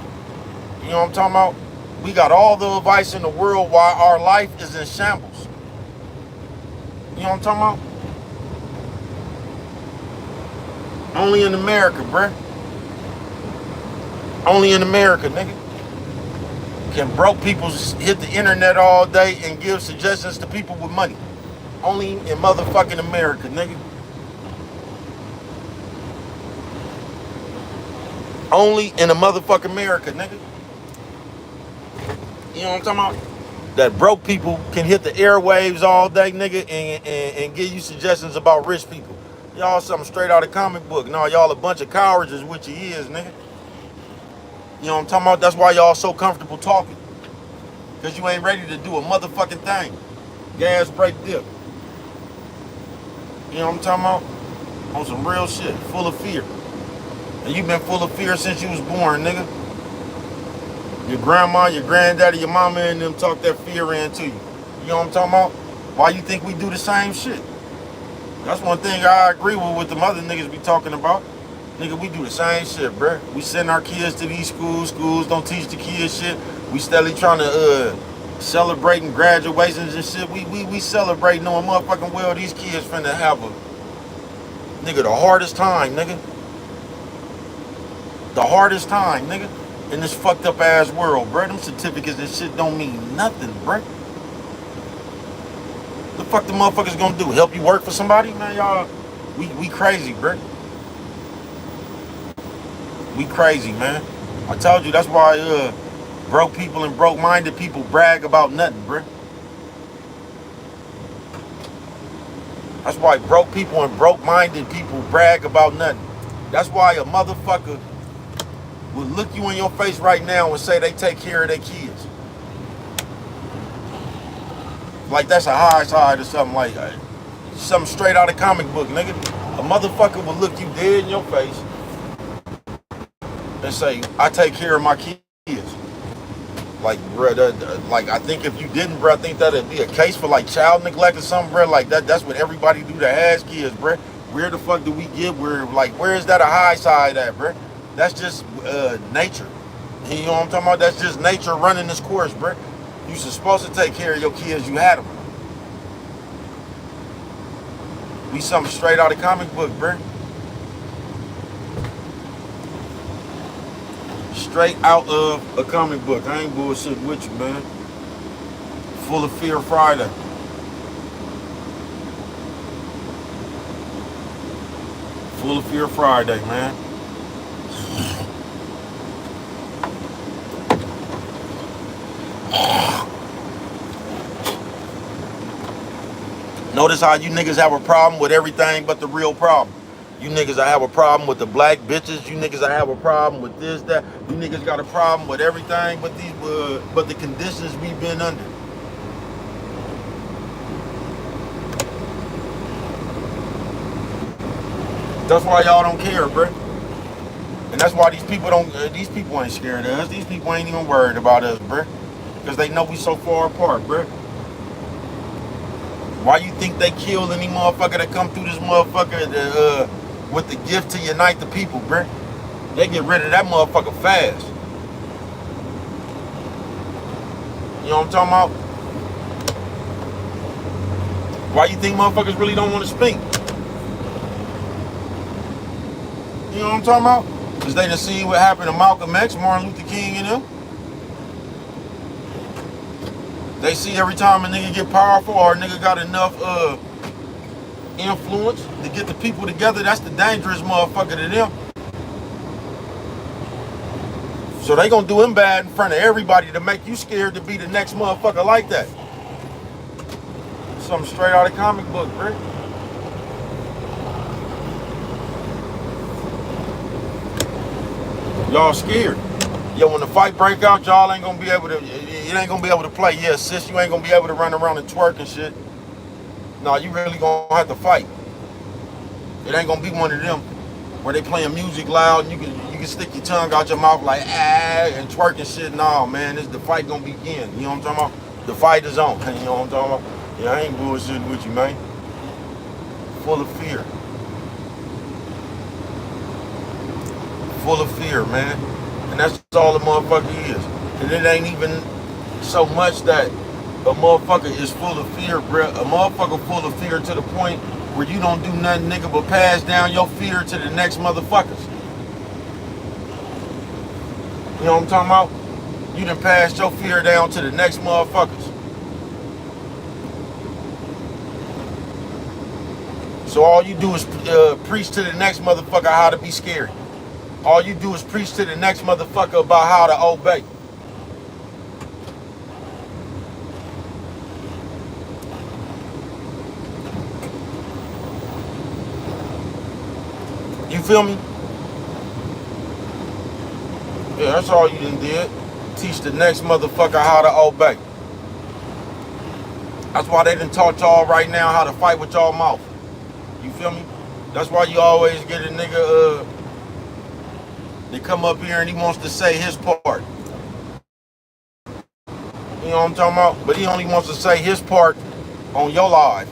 You know what I'm talking about? We got all the advice in the world while our life is in shambles. You know what I'm talking about? Only in America, bro. Only in America, nigga. Can broke people hit the internet all day and give suggestions to people with money. Only in motherfucking America, nigga. Only in a motherfucking America, nigga. You know what I'm talking about? That broke people can hit the airwaves all day, nigga, and give you suggestions about rich people. Y'all something straight out of comic book. No, y'all a bunch of cowards is what you is, nigga. You know what I'm talking about? That's why y'all so comfortable talking. Because you ain't ready to do a motherfucking thing. Gas, brake, dip. You know what I'm talking about? On some real shit, full of fear. And you been full of fear since you was born, nigga. Your grandma, your granddaddy, your mama and them talk that fear into you. You know what I'm talking about? Why you think we do the same shit? That's one thing I agree with what the other niggas be talking about. Nigga, we do the same shit, bruh. We send our kids to these schools. Schools don't teach the kids shit. We steadily trying to celebrating graduations and shit. We celebrate knowing motherfucking well these kids finna have a nigga the hardest time, nigga. The hardest time, nigga, in this fucked up ass world, bruh. Them certificates and shit don't mean nothing, bruh. The fuck the motherfuckers gonna do? Help you work for somebody? Man, y'all, we crazy, bruh. We crazy, man. I told you that's why broke people and broke-minded people brag about nothing, bruh. That's why broke people and broke-minded people brag about nothing. That's why a motherfucker would look you in your face right now and say they take care of their kids. Like that's a high side or something like that. Something straight out of comic book, nigga. A motherfucker would look you dead in your face and say, I take care of my kids. Like, bro, like I think if you didn't, bro, I think that'd be a case for like child neglect or something, bro. Like that's what everybody do that has kids, bro. Where the fuck do we get where is that a high side at, bro? That's just nature. You know what I'm talking about? That's just nature running this course, bro. You supposed to take care of your kids. You had them. We something straight out of comic book, bro. Straight out of a comic book. I ain't bullshitting with you, man. Full of Fear Friday. Full of Fear Friday, man. Notice how you niggas have a problem with everything but the real problem. You niggas that have a problem with the black bitches. You niggas that have a problem with this, that. You niggas got a problem with everything but these, but the conditions we've been under. That's why y'all don't care, bro. And that's why these people ain't scared of us. These people ain't even worried about us, bro. Because they know we so far apart, bro. Why you think they kill any motherfucker that come through this motherfucker with the gift to unite the people, bruh? They get rid of that motherfucker fast. You know what I'm talking about? Why you think motherfuckers really don't want to speak? You know what I'm talking about? Because they done seen what happened to Malcolm X, Martin Luther King and them. They see every time a nigga get powerful or a nigga got enough influence to get the people together, that's the dangerous motherfucker to them. So they gonna do him bad in front of everybody to make you scared to be the next motherfucker like that. Something straight out of comic book, bro. Y'all scared. Yo, when the fight break out, y'all ain't gonna be able to, it ain't gonna be able to play. Yeah, sis, you ain't gonna be able to run around and twerk and shit. No, you really gonna have to fight. It ain't gonna be one of them where they playing music loud and you can stick your tongue out your mouth like and twerk and shit. No, man, the fight gonna begin. You know what I'm talking about? The fight is on. You know what I'm talking about? Yeah, I ain't bullshitting with you, man. Full of fear. Full of fear, man. And that's all the motherfucker is. And it ain't even so much that a motherfucker is full of fear, bruh. A motherfucker full of fear to the point where you don't do nothing, nigga, but pass down your fear to the next motherfuckers. You know what I'm talking about? You done passed your fear down to the next motherfuckers. So all you do is preach to the next motherfucker how to be scary. All you do is preach to the next motherfucker about how to obey. You feel me? Yeah, that's all you done did. Teach the next motherfucker how to obey. That's why they done taught y'all right now how to fight with y'all mouth. You feel me? That's why you always get a nigga, they come up here and he wants to say his part. You know what I'm talking about? But he only wants to say his part on your live.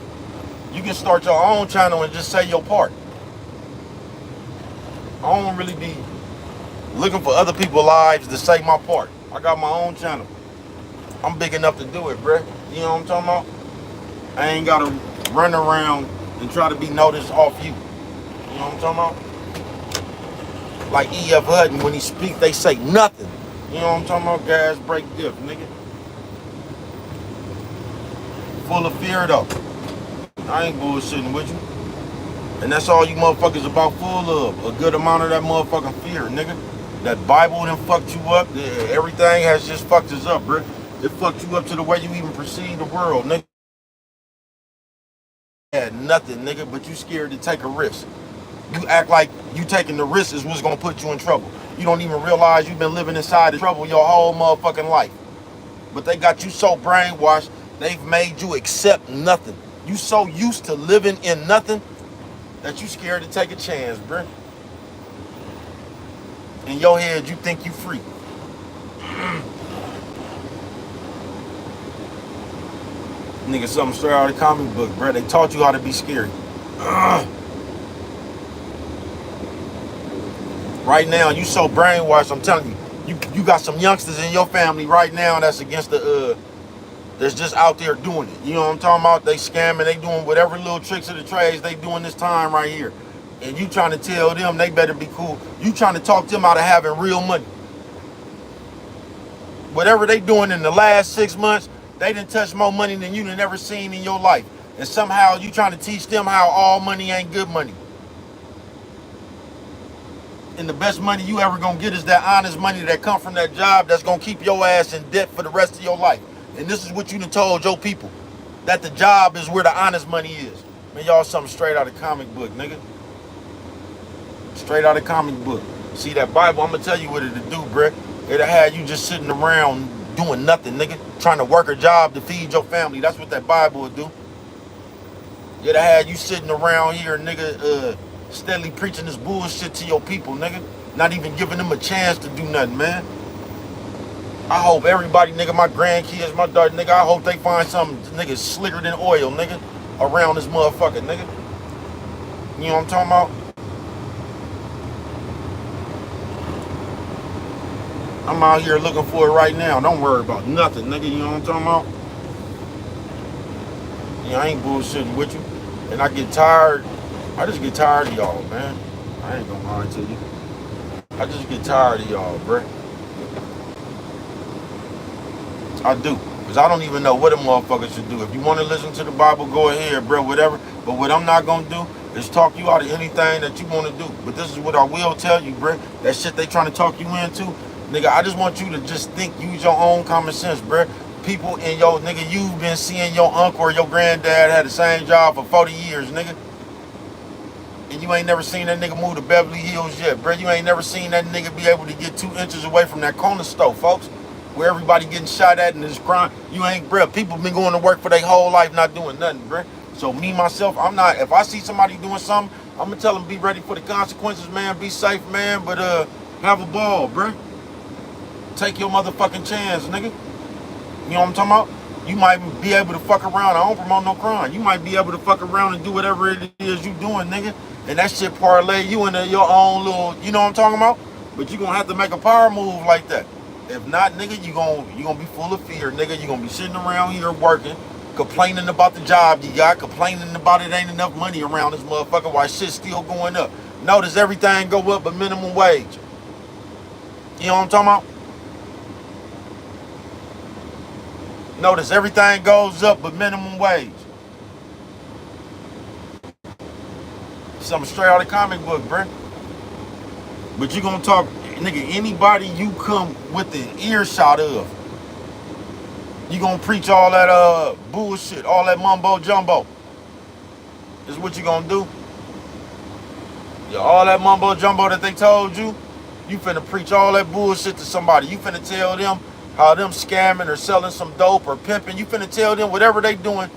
You can start your own channel and just say your part. I don't really be looking for other people's lives to say my part. I got my own channel. I'm big enough to do it, bruh. You know what I'm talking about? I ain't gotta run around and try to be noticed off you. You know what I'm talking about? Like E.F. Hutton, when he speak, they say nothing. You know what I'm talking about? Gas break diff, nigga. Full of fear though. I ain't bullshitting with you. And that's all you motherfuckers about full of. A good amount of that motherfucking fear, nigga. That Bible done fucked you up. Everything has just fucked us up, bro. It fucked you up to the way you even perceive the world, nigga. Had nothing, nigga, but you scared to take a risk. You act like you taking the risk is what's gonna put you in trouble. You don't even realize you've been living inside of trouble your whole motherfucking life. But they got you so brainwashed, they've made you accept nothing. You so used to living in nothing that you scared to take a chance, bruh. In your head, you think you free. Nigga, something straight out of the comic book, bruh. They taught you how to be scary. Right now, you so brainwashed, I'm telling you, you got some youngsters in your family right now that's against the, that's just out there doing it. You know what I'm talking about? They scamming, they doing whatever little tricks of the trades they doing this time right here. And you trying to tell them they better be cool. You trying to talk them out of having real money. Whatever they doing in the last 6 months, they done touched more money than you done ever seen in your life. And somehow you trying to teach them how all money ain't good money. And the best money you ever gonna get is that honest money that come from that job that's gonna keep your ass in debt for the rest of your life. And this is what you done told your people. That the job is where the honest money is. Man, y'all something straight out of comic book, nigga. Straight out of comic book. See that Bible, I'm gonna tell you what it'll do, bruh. It'll have you just sitting around doing nothing, nigga. Trying to work a job to feed your family. That's what that Bible will do. It'll have you sitting around here, nigga, steadily preaching this bullshit to your people, nigga. Not even giving them a chance to do nothing, man. I hope everybody, nigga, my grandkids, my daughter, nigga, I hope they find something, nigga, slicker than oil, nigga, around this motherfucker, nigga. You know what I'm talking about? I'm out here looking for it right now. Don't worry about nothing, nigga. You know what I'm talking about? Yeah, I ain't bullshitting with you. And I get tired. I just get tired of y'all, man. I ain't gonna lie to you. I just get tired of y'all, bruh. I do. Because I don't even know what a motherfucker should do. If you want to listen to the Bible, go ahead, bruh, whatever. But what I'm not gonna do is talk you out of anything that you want to do. But this is what I will tell you, bruh. That shit they trying to talk you into, nigga, I just want you to just think, use your own common sense, bruh. People in your, nigga, you've been seeing your uncle or your granddad had the same job for 40 years, nigga. And you ain't never seen that nigga move to Beverly Hills yet, bruh. You ain't never seen that nigga be able to get 2 inches away from that corner store, folks. Where everybody getting shot at in this crime. You ain't, bruh. People been going to work for their whole life not doing nothing, bruh. So me, myself, I'm not, if I see somebody doing something, I'm gonna tell them be ready for the consequences, man. Be safe, man. But have a ball, bruh. Take your motherfucking chance, nigga. You know what I'm talking about? You might be able to fuck around. I don't promote no crime. You might be able to fuck around and do whatever it is you doing, nigga. And that shit parlay you into your own little, you know what I'm talking about? But you gonna have to make a power move like that. If not, nigga, you gonna be full of fear, nigga. You gonna be sitting around here working, complaining about the job you got, complaining about it ain't enough money around this motherfucker while shit's still going up. Notice everything go up but minimum wage. You know what I'm talking about? Notice everything goes up but minimum wage. Something straight out of the comic book, bruh. But you gonna talk, nigga, anybody you come within earshot of, you gonna preach all that bullshit, all that mumbo jumbo. This is what you gonna do? Yeah, all that mumbo jumbo that they told you, you finna preach all that bullshit to somebody. You finna tell them how them scamming or selling some dope or pimping. You finna tell them whatever they doing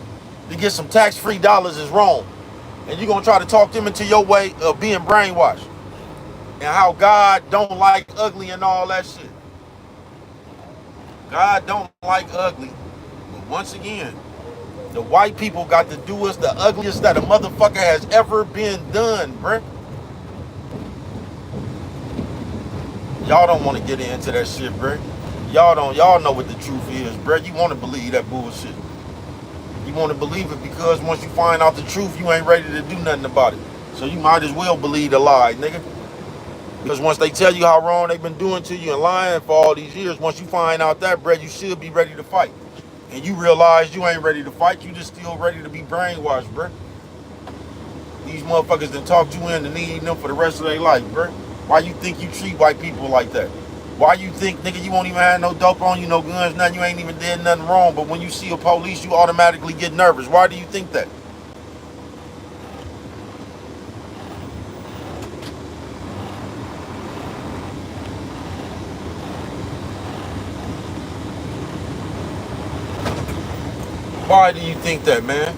to get some tax-free dollars is wrong. And you gonna try to talk them into your way of being brainwashed. And how God don't like ugly and all that shit. God don't like ugly. But once again, the white people got to do us the ugliest that a motherfucker has ever been done, bruh. Y'all don't want to get into that shit, bruh. Y'all know what the truth is, bruh. You want to believe that bullshit. You want to believe it because once you find out the truth, you ain't ready to do nothing about it. So you might as well believe the lie, nigga. Because once they tell you how wrong they've been doing to you and lying for all these years, once you find out that, bruh, you should be ready to fight. And you realize you ain't ready to fight, you just still ready to be brainwashed, bruh. These motherfuckers done talked you into needing them for the rest of their life, bruh. Why you think you treat white people like that? Why you think, nigga, you won't even have no dope on you, no guns, nothing, you ain't even did nothing wrong, but when you see a police, you automatically get nervous. Why do you think that? Why do you think that, man?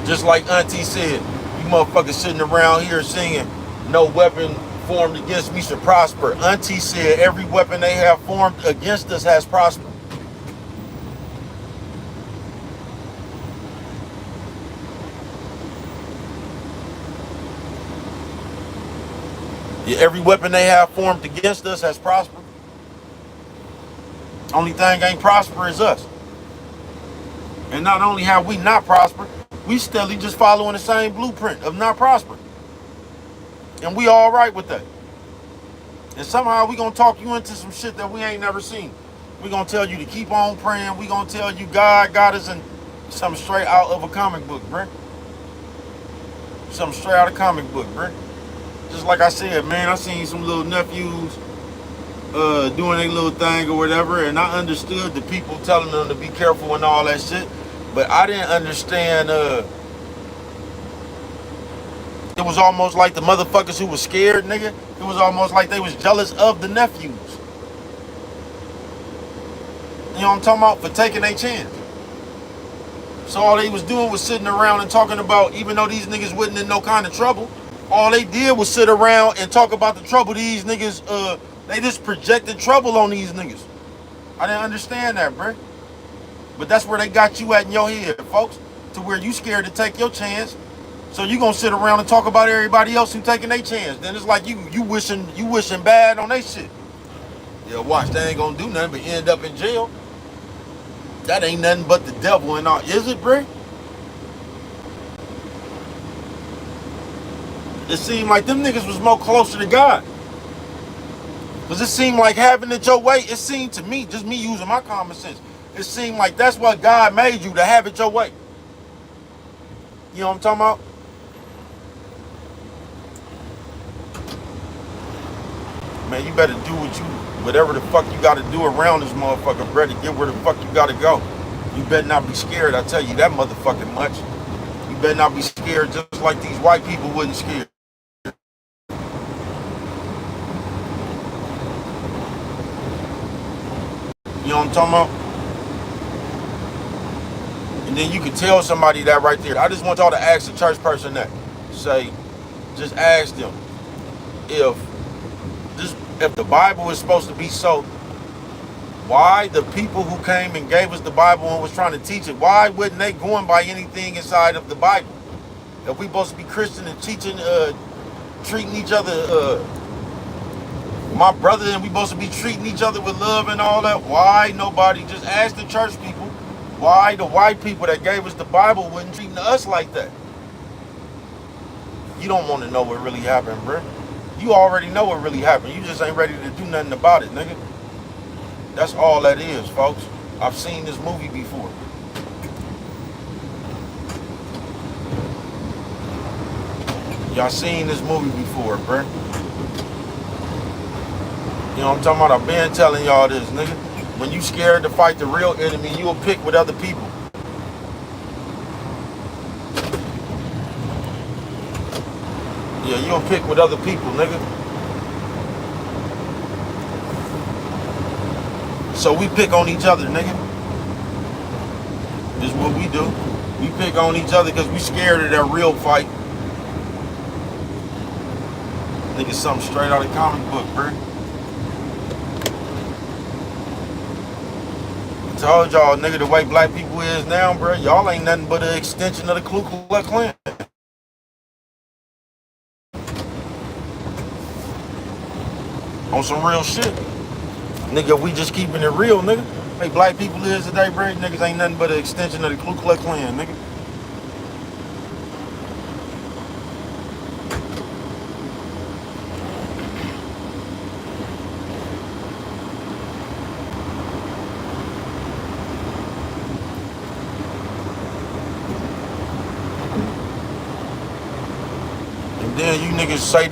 Just like Auntie said, you motherfuckers sitting around here singing, no weapon formed against me should prosper. Auntie said every weapon they have formed against us has prospered. Yeah, every weapon they have formed against us has prospered. Only thing ain't prosper is us. And not only have we not prospered, we steadily just following the same blueprint of not prospering. And we all right with that. And somehow we gonna talk you into some shit that we ain't never seen. We gonna tell you to keep on praying. We gonna tell you God got us in something straight out of a comic book, bruh. Something straight out of comic book, bruh. Just like I said, man, I seen some little nephews doing their little thing or whatever, and I understood the people telling them to be careful and all that shit. But I didn't understand, it was almost like the motherfuckers who was scared, nigga, it was almost like they was jealous of the nephews. You know what I'm talking about? For taking their chance. So all they was doing was sitting around and talking about, even though these niggas wasn't in no kind of trouble, all they did was sit around and talk about the trouble these niggas, they just projected trouble on these niggas. I didn't understand that, bruh. But that's where they got you at in your head, folks. To where you scared to take your chance So you gonna sit around and talk about everybody else who taking their chance. Then it's like you wishing bad on their shit. Yeah, watch, they ain't gonna do nothing but end up in jail. That ain't nothing but the devil and all. Is it, Bray? It seemed like them niggas was more closer to God. Because it seemed like having it your way, it seemed to me, just me using my common sense, it seemed like that's what God made you, to have it your way. You know what I'm talking about? Man, you better do whatever the fuck you gotta do around this motherfucker, bro, to get where the fuck you gotta go. You better not be scared, I tell you that motherfucking much. You better not be scared just like these white people wasn't scared. You know what I'm talking about? And then you can tell somebody that right there. I just want y'all to ask the church person that. Say, just ask them if the Bible is supposed to be so, why the people who came and gave us the Bible and was trying to teach it, why wouldn't they go by anything inside of the Bible? If we supposed to be Christian and teaching, treating each other, my brother, and we supposed to be treating each other with love and all that, why nobody, just ask the church people, why the white people that gave us the Bible wasn't treating us like that? You don't want to know what really happened, bro. You already know what really happened. You just ain't ready to do nothing about it, nigga. That's all that is, folks. I've seen this movie before. Y'all seen this movie before, bruh. You know what I'm talking about? I've been telling y'all this, nigga. When you scared to fight the real enemy, you'll pick with other people. Yeah, you'll pick with other people, nigga. So we pick on each other, nigga. This is what we do. We pick on each other because we scared of that real fight. Nigga, something straight out of comic book, bro. I told y'all, nigga, the way black people is now, bro, y'all ain't nothing but an extension of the Ku Klux Klan. On some real shit. Nigga, we just keeping it real, nigga. Hey, black people is today, bro. Niggas ain't nothing but an extension of the Ku Klux Klan, nigga. And then you niggas say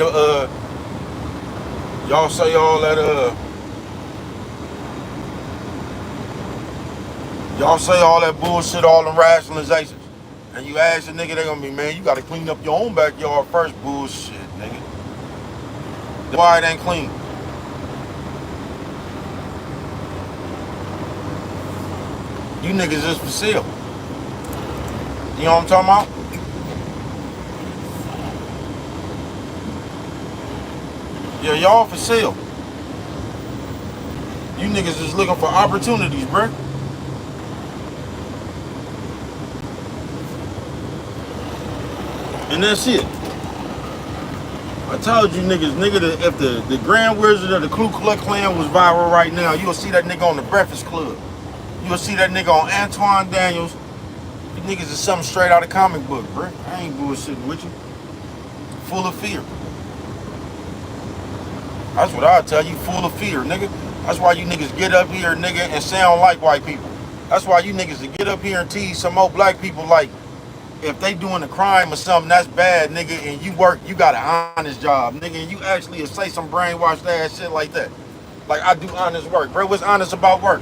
y'all say all that, y'all say all that bullshit, all them rationalizations. And you ask the nigga, they gonna be, man, you gotta clean up your own backyard first. Bullshit, nigga. Why it ain't clean? You niggas is for sale. You know what I'm talking about? Yeah, y'all for sale. You niggas is looking for opportunities, bruh. And that's it. I told you niggas, nigga, if the Grand Wizard of the Ku Klux Klan was viral right now, you'll see that nigga on the Breakfast Club. You'll see that nigga on Antoine Daniels. You niggas is something straight out of comic book, bruh. I ain't bullshitting with you. Full of fear. That's what I tell you, full of fear, nigga. That's why you niggas get up here, nigga, and sound like white people. That's why you niggas to get up here and tease some old black people like, if they doing a crime or something that's bad, nigga, and you work, you got an honest job, nigga, and you actually say some brainwashed ass shit like that. Like, I do honest work, bro. What's honest about work?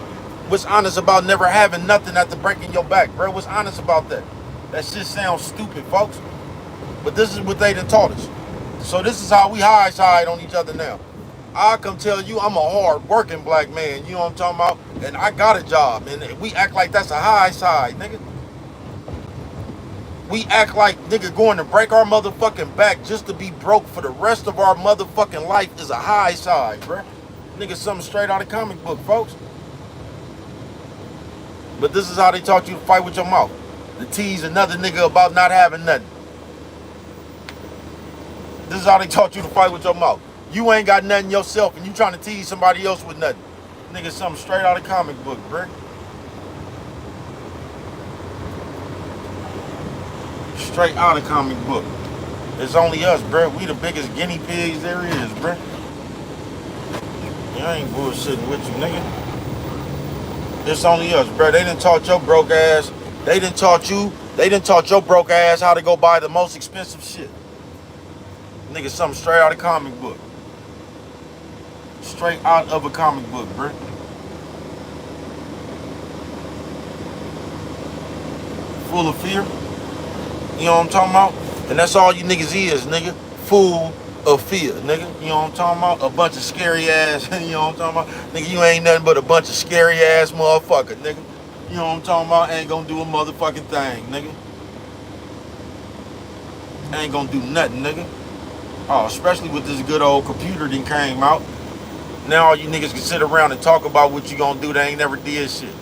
What's honest about never having nothing after breaking your back, bro? What's honest about that? That shit sounds stupid, folks. But this is what they done taught us. So this is how we high side on each other now. I come tell you I'm a hard working black man, you know what I'm talking about? And I got a job, and we act like that's a high side, nigga. We act like nigga going to break our motherfucking back just to be broke for the rest of our motherfucking life is a high side, bruh. Nigga, something straight out of comic book, folks. But this is how they taught you to fight with your mouth. To tease another nigga about not having nothing. This is how they taught you to fight with your mouth. You ain't got nothing yourself and you trying to tease somebody else with nothing. Nigga, something straight out of comic book, bruh. Straight out of comic book. It's only us, bruh. We the biggest guinea pigs there is, bruh. I ain't bullshitting with you, nigga. It's only us, bruh. They done taught your broke ass. They done taught your broke ass how to go buy the most expensive shit. Nigga, something straight out of comic book. Straight out of a comic book, bruh. Full of fear. You know what I'm talking about? And that's all you niggas is, nigga. Full of fear, nigga. You know what I'm talking about? A bunch of scary ass, you know what I'm talking about? Nigga, you ain't nothing but a bunch of scary ass motherfucker, nigga. You know what I'm talking about? Ain't gonna do a motherfucking thing, nigga. Ain't gonna do nothing, nigga. Oh, especially with this good old computer that came out. Now all you niggas can sit around and talk about what you gonna do that ain't never did shit.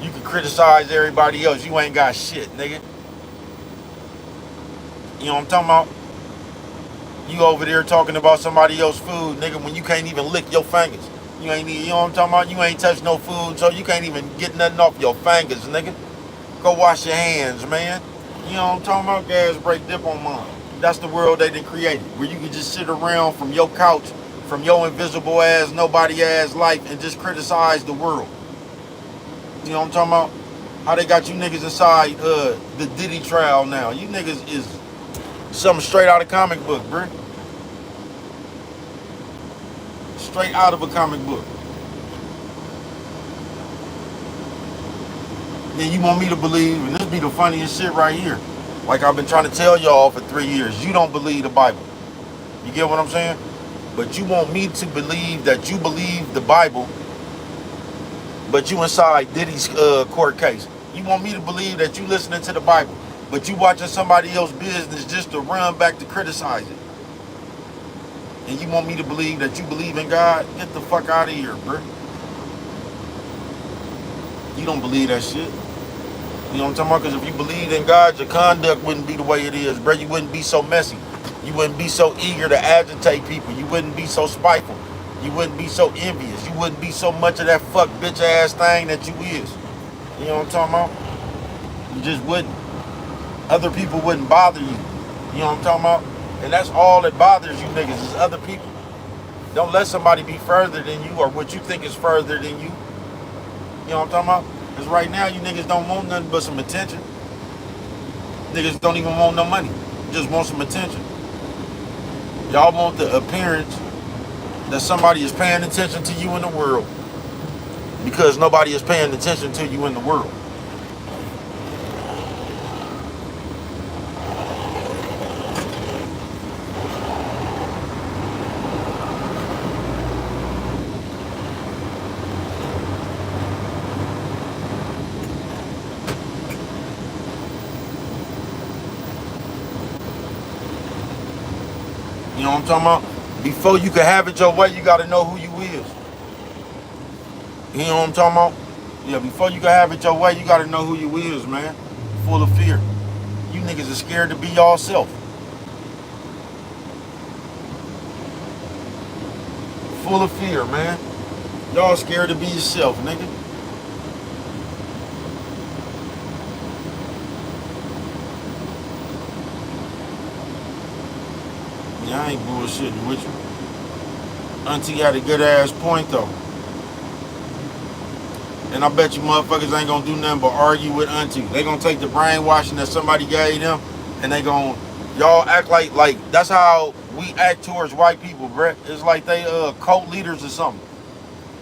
You can criticize everybody else. You ain't got shit, nigga. You know what I'm talking about? You over there talking about somebody else's food, nigga, when you can't even lick your fingers. You ain't, you know what I'm talking about? You ain't touched no food, so you can't even get nothing off your fingers, nigga. Go wash your hands, man. You know what I'm talking about? Gas break dip on mine. That's the world they done created, where you can just sit around from your couch, from your invisible ass, nobody ass life, and just criticize the world. You know what I'm talking about? How they got you niggas inside the Diddy trial now. You niggas is something straight out of comic book, bruh. Straight out of a comic book. Then you want me to believe, and this be the funniest shit right here. Like I've been trying to tell y'all for 3 years, you don't believe the Bible. You get what I'm saying? But you want me to believe that you believe the Bible, but you inside Diddy's court case. You want me to believe that you listening to the Bible, but you watching somebody else's business just to run back to criticize it. And you want me to believe that you believe in God? Get the fuck out of here, bro. You don't believe that shit. You know what I'm talking about? Because if you believed in God, your conduct wouldn't be the way it is, bro. You wouldn't be so messy. You wouldn't be so eager to agitate people. You wouldn't be so spiteful. You wouldn't be so envious. You wouldn't be so much of that fuck bitch ass thing that you is. You know what I'm talking about? You just wouldn't. Other people wouldn't bother you. You know what I'm talking about? And that's all that bothers you niggas is other people. Don't let somebody be further than you or what you think is further than you. You know what I'm talking about? Because right now you niggas don't want nothing but some attention. Niggas don't even want no money. Just want some attention. Y'all want the appearance that somebody is paying attention to you in the world because nobody is paying attention to you in the world. You know what I'm talking about? Before you can have it your way, you got to know who you is. You know what I'm talking about? Yeah, before you can have it your way, you got to know who you is, man. Full of fear. You niggas are scared to be yourself. Full of fear, man. Y'all scared to be yourself, nigga. Yeah, I ain't bullshitting with you. Auntie had a good ass point though. And I bet you motherfuckers ain't gonna do nothing but argue with Auntie. They gonna take the brainwashing that somebody gave them and they gonna, y'all act like that's how we act towards white people, bruh. It's like they cult leaders or something.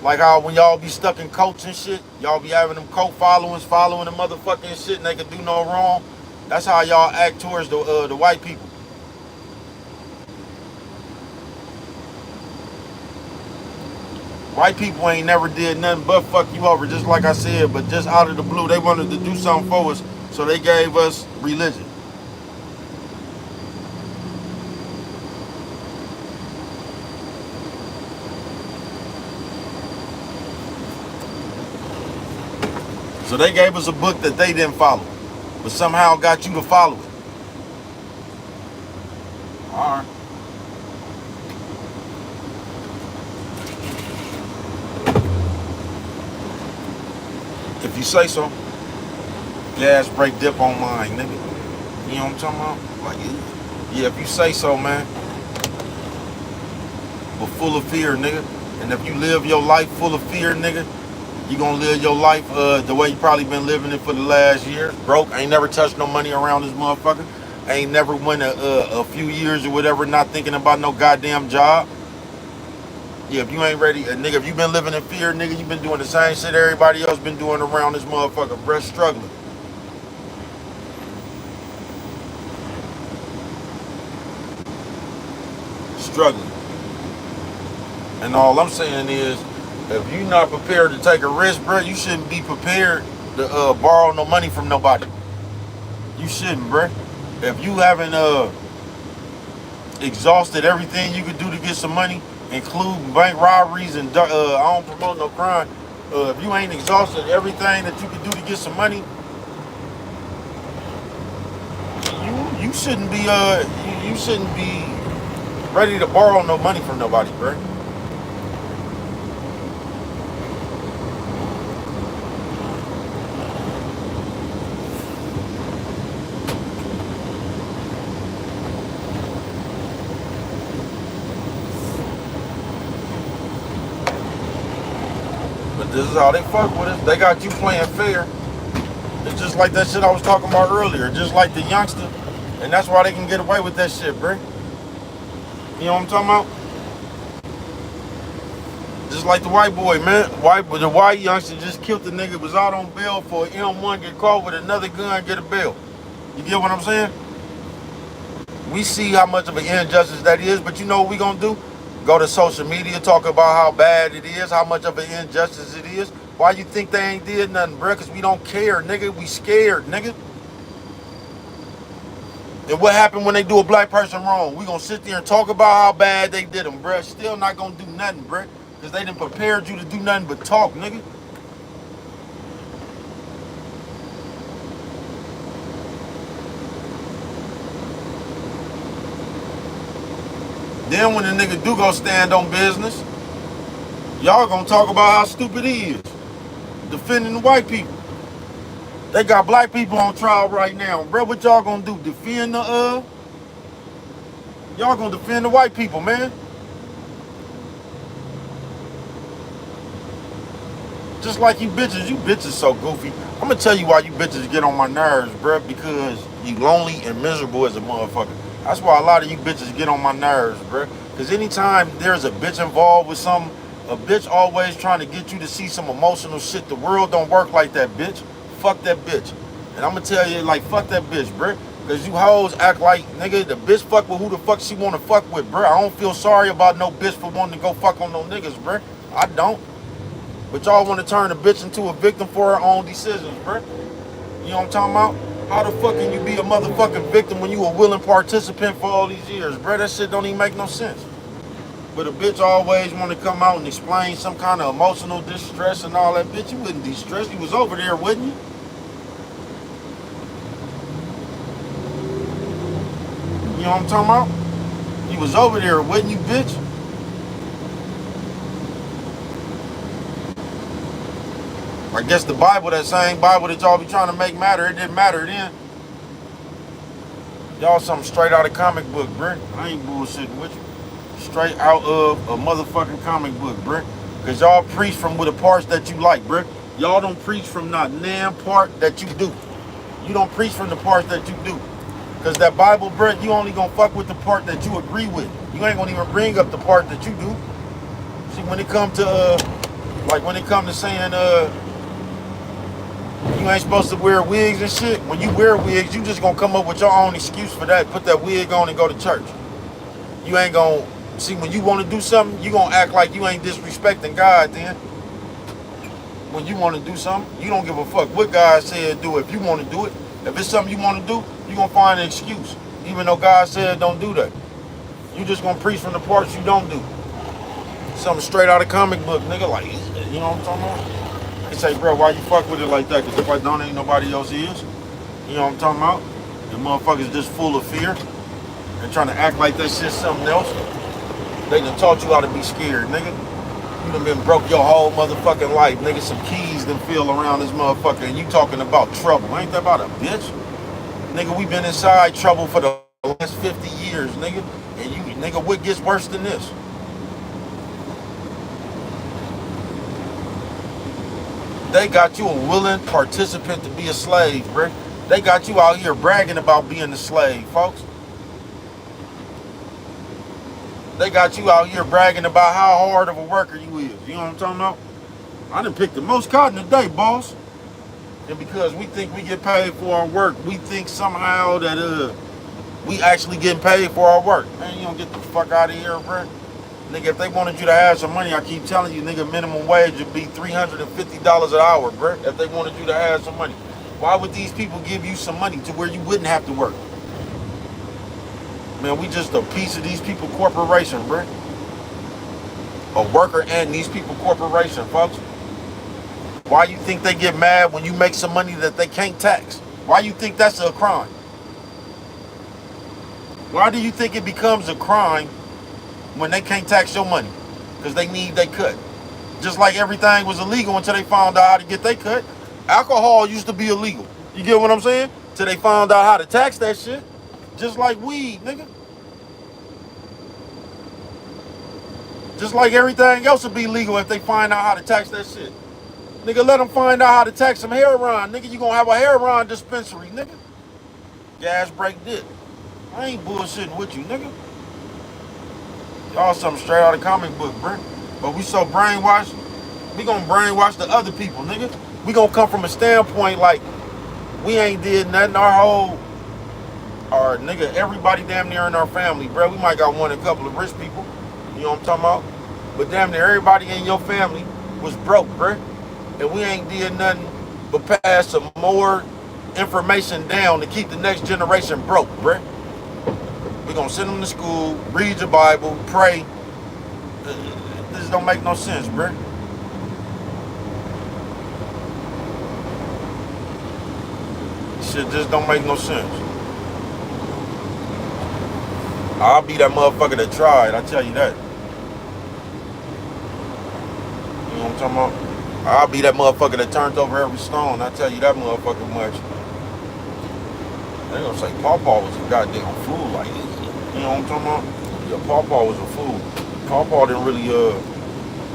Like how when y'all be stuck in cults and shit, y'all be having them cult following the motherfucking shit and they can do no wrong. That's how y'all act towards the white people. White people ain't never did nothing but fuck you over, just like I said, but just out of the blue, they wanted to do something for us, so they gave us religion. So they gave us a book that they didn't follow, but somehow got you to follow it. All right. If you say so. Gas, brake, dip on mine, nigga. You know what I'm talking about? Like, yeah, if you say so, man. But full of fear, nigga. And if you live your life full of fear, nigga, you gonna live your life the way you probably been living it for the last year. Broke, ain't never touched no money around this motherfucker. Ain't never went a few years or whatever not thinking about no goddamn job. Yeah, if you ain't ready, nigga, if you been living in fear, nigga, you been doing the same shit everybody else been doing around this motherfucker, bruh, struggling. Struggling. And all I'm saying is, if you're not prepared to take a risk, bro, you shouldn't be prepared to borrow no money from nobody. You shouldn't, bro. If you haven't exhausted everything you could do to get some money, including bank robberies and I don't promote no crime. If you ain't exhausted everything that you could do to get some money, you shouldn't be you shouldn't be ready to borrow no money from nobody, bro. But this is how they fuck with us. They got you playing fair. It's just like that shit I was talking about earlier. Just like the youngster. And that's why they can get away with that shit, bro. You know what I'm talking about? Just like the white boy, man. The white youngster just killed the nigga, was out on bail for M1, get caught with another gun, get a bail. You get what I'm saying? We see how much of an injustice that is, but you know what we gonna do? Go to social media, talk about how bad it is, how much of an injustice it is. Why you think they ain't did nothing, bro? Because we don't care, nigga. We scared, nigga. And what happened when they do a black person wrong? We gonna sit there and talk about how bad they did them, bro. Still not gonna do nothing, bro. Because they done prepared you to do nothing but talk, nigga. Then when the nigga do go stand on business, y'all gonna talk about how stupid he is. Defending the white people. They got black people on trial right now. Bro, what y'all gonna do? Defend the y'all gonna defend the white people, man. Just like you bitches so goofy. I'm gonna tell you why you bitches get on my nerves, bro, because you lonely and miserable as a motherfucker. That's why a lot of you bitches get on my nerves, bro. Because anytime there's a bitch involved with something, a bitch always trying to get you to see some emotional shit. The world don't work like that, bitch. Fuck that bitch. And I'm gonna tell you, like, fuck that bitch, bro. Because you hoes act like, nigga, the bitch fuck with who the fuck she wanna fuck with, bro. I don't feel sorry about no bitch for wanting to go fuck on no niggas, bro. I don't. But y'all want to turn a bitch into a victim for her own decisions, bro. You know what I'm talking about? How the fuck can you be a motherfucking victim when you a willing participant for all these years, bro? That shit don't even make no sense. But a bitch always want to come out and explain some kind of emotional distress and all that. Bitch, you wouldn't distress. You was over there, wouldn't you? You know what I'm talking about? You was over there, wouldn't you, bitch? I guess the Bible, that same Bible that y'all be trying to make matter, it didn't matter then. Y'all something straight out of comic book, bruh. I ain't bullshitting with you. Straight out of a motherfucking comic book, bruh. Because y'all preach from with the parts that you like, bruh. Y'all don't preach from not damn part that you do. You don't preach from the parts that you do. Because that Bible, bruh, you only gonna fuck with the part that you agree with. You ain't gonna even bring up the part that you do. See, when it come to, when it come to saying, you ain't supposed to wear wigs and shit. When you wear wigs, you just gonna come up with your own excuse for that. Put that wig on and go to church. You ain't gonna, see, when you wanna do something, you gonna act like you ain't disrespecting God then. When you wanna do something, you don't give a fuck what God said do if you wanna do it. If it's something you wanna do, you gonna find an excuse. Even though God said don't do that. You just gonna preach from the parts you don't do. Something straight out of comic book, nigga, like, you know what I'm talking about? They say, bro, why you fuck with it like that? Because if I don't, ain't nobody else is. You know what I'm talking about? The motherfuckers just full of fear and trying to act like that shit something else. They done taught you how to be scared, nigga. You done been broke your whole motherfucking life, nigga. Some keys done feel around this motherfucker, and you talking about trouble. Ain't that about a bitch? Nigga, we been inside trouble for the last 50 years, nigga. And you, nigga, what gets worse than this? They got you a willing participant to be a slave, bro. They got you out here bragging about being a slave, folks. They got you out here bragging about how hard of a worker you is. You know what I'm talking about? I done picked the most cotton today, boss. And because we think we get paid for our work, we think somehow that we actually getting paid for our work. Man, you don't get the fuck out of here, bro. Nigga, if they wanted you to have some money, I keep telling you, nigga, minimum wage would be $350 an hour, bro. If they wanted you to have some money. Why would these people give you some money to where you wouldn't have to work? Man, we just a piece of these people corporation, bro. A worker and these people corporation, folks. Why you think they get mad when you make some money that they can't tax? Why you think that's a crime? Why do you think it becomes a crime when they can't tax your money? Because they need their cut. Just like everything was illegal until they found out how to get their cut. Alcohol used to be illegal. You get what I'm saying? Till they found out how to tax that shit. Just like weed, nigga. Just like everything else would be legal if they find out how to tax that shit. Nigga, let them find out how to tax some heroin. Nigga, you gonna have a heroin dispensary, nigga. Gas break dick. I ain't bullshitting with you, nigga. Y'all something straight out of comic book, bro. But we so brainwashed, we gonna brainwash the other people, nigga. We gonna come from a standpoint like we ain't did nothing. Our nigga, everybody damn near in our family, bro. We might got a couple of rich people. You know what I'm talking about? But damn near everybody in your family was broke, bro. And we ain't did nothing but pass some more information down to keep the next generation broke, bro. We gonna send them to school, read your Bible, pray. This don't make no sense, bro. Shit just don't make no sense. I'll be that motherfucker that tried, I tell you that. You know what I'm talking about? I'll be that motherfucker that turned over every stone, I tell you that motherfucker much. They gonna say Pawpaw was a goddamn fool like this. You know what I'm talking about? Yeah, Pawpaw was a fool. Pawpaw didn't really,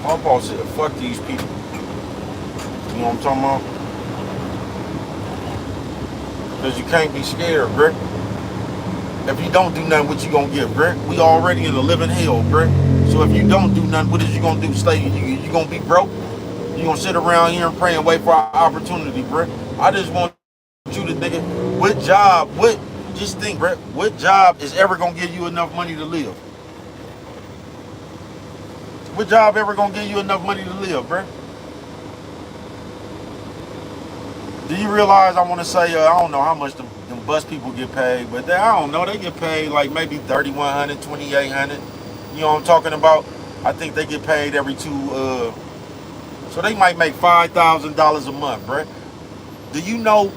Pawpaw said, fuck these people. You know what I'm talking about? Because you can't be scared, bruh. If you don't do nothing, what you gonna get, bruh? We already in a living hell, bruh. So if you don't do nothing, what is you gonna do? Stay, you gonna be broke? You gonna sit around here and pray and wait for our opportunity, bruh? I just want you to think, just think, bruh, what job is ever gonna give you enough money to live? What job ever gonna give you enough money to live, bruh? Do you realize, I want to say, I don't know how much them bus people get paid, but I don't know, they get paid like maybe $3,100, $2,800. You know what I'm talking about? I think they get paid every so they might make $5,000 a month, bruh. Do you know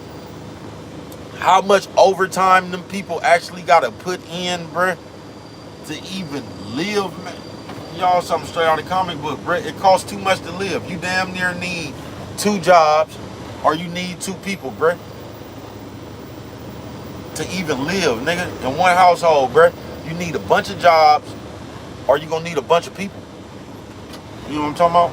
how much overtime them people actually gotta put in, bruh, to even live, man? Y'all something straight out of the comic book, bruh. It costs too much to live. You damn near need 2 jobs, or you need 2 people, bruh, to even live, nigga. In one household, bruh, you need a bunch of jobs, or you gonna need a bunch of people. You know what I'm talking about?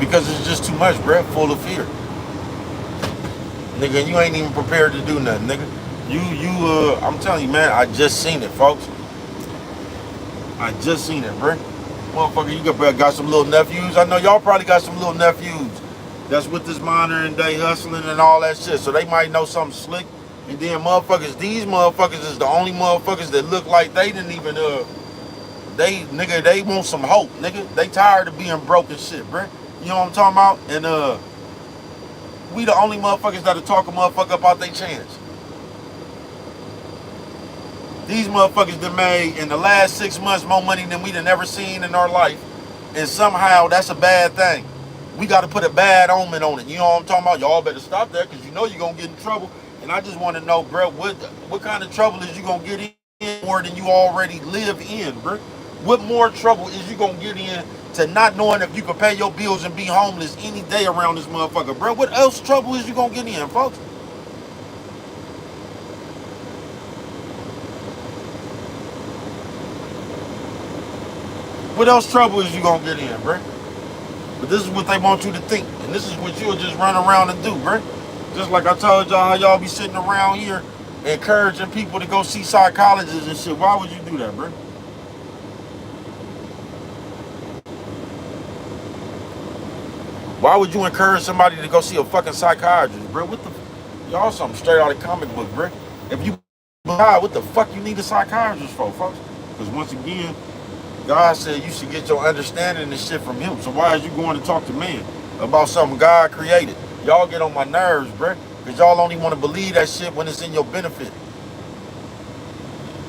Because it's just too much, bruh, full of fear. Nigga, you ain't even prepared to do nothing, nigga. I'm telling you, man, I just seen it, folks. I just seen it, bruh. Motherfucker, you got some little nephews. I know y'all probably got some little nephews that's with this modern day hustling and all that shit. So they might know something slick. And then these motherfuckers is the only motherfuckers that look like they didn't even, they want some hope, nigga. They tired of being broke and shit, bruh. You know what I'm talking about? And we the only motherfuckers that'll talk a motherfucker up out their chance. These motherfuckers that made in the last 6 months more money than we done ever seen in our life. And somehow that's a bad thing. we got to put a bad omen on it. You know what I'm talking about? Y'all better stop that because you know you're going to get in trouble. And I just want to know, bro, what kind of trouble is you going to get in more than you already live in, bro? What more trouble is you going to get in to not knowing if you can pay your bills and be homeless any day around this motherfucker, bro? What else trouble is you going to get in, folks? What else trouble is you going to get in, bro? But this is what they want you to think. And this is what you'll just run around and do, bro. Just like I told y'all how y'all be sitting around here encouraging people to go see psychologists and shit. Why would you do that, bro? Why would you encourage somebody to go see a fucking psychiatrist, bro? What the... Y'all something straight out of comic book, bro. If you God, what the fuck you need a psychiatrist for, folks? Because once again, God said you should get your understanding and shit from him. So why is you going to talk to man about something God created? Y'all get on my nerves, bro. Because y'all only want to believe that shit when it's in your benefit.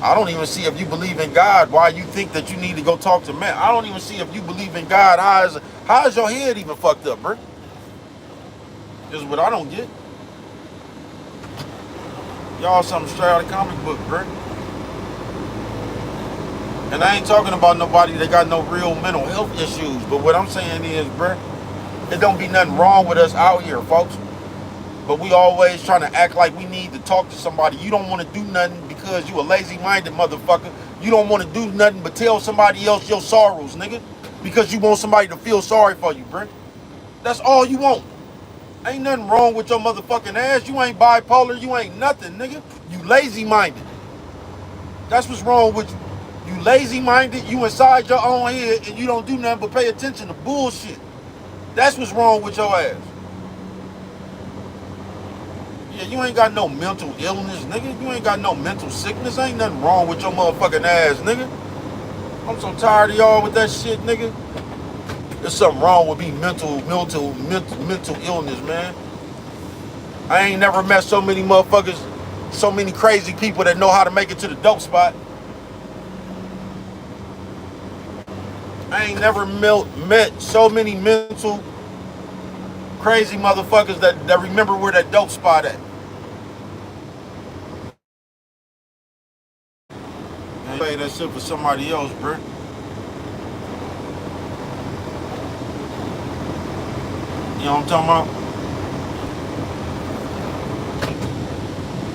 I don't even see if you believe in God why you think that you need to go talk to man. I don't even see if you believe in God. How is your head even fucked up, bro? This is what I don't get. Y'all something straight out of comic book, bro. And I ain't talking about nobody that got no real mental health issues. But what I'm saying is, bro, it don't be nothing wrong with us out here, folks. But we always trying to act like we need to talk to somebody. You don't want to do nothing because you a lazy-minded motherfucker. You don't want to do nothing but tell somebody else your sorrows, nigga. Because you want somebody to feel sorry for you, bro. That's all you want. Ain't nothing wrong with your motherfucking ass. You ain't bipolar. You ain't nothing, nigga. You lazy-minded. That's what's wrong with you. You lazy-minded. You inside your own head and you don't do nothing but pay attention to bullshit. That's what's wrong with your ass. Yeah, you ain't got no mental illness, nigga. You ain't got no mental sickness. Ain't nothing wrong with your motherfucking ass, nigga. I'm so tired of y'all with that shit, nigga. There's something wrong with me mental illness, man. I ain't never met so many motherfuckers, so many crazy people that know how to make it to the dope spot. I ain't never met so many mental crazy motherfuckers that remember where that dope spot at. And play that shit for somebody else, bro. You know what I'm talking about?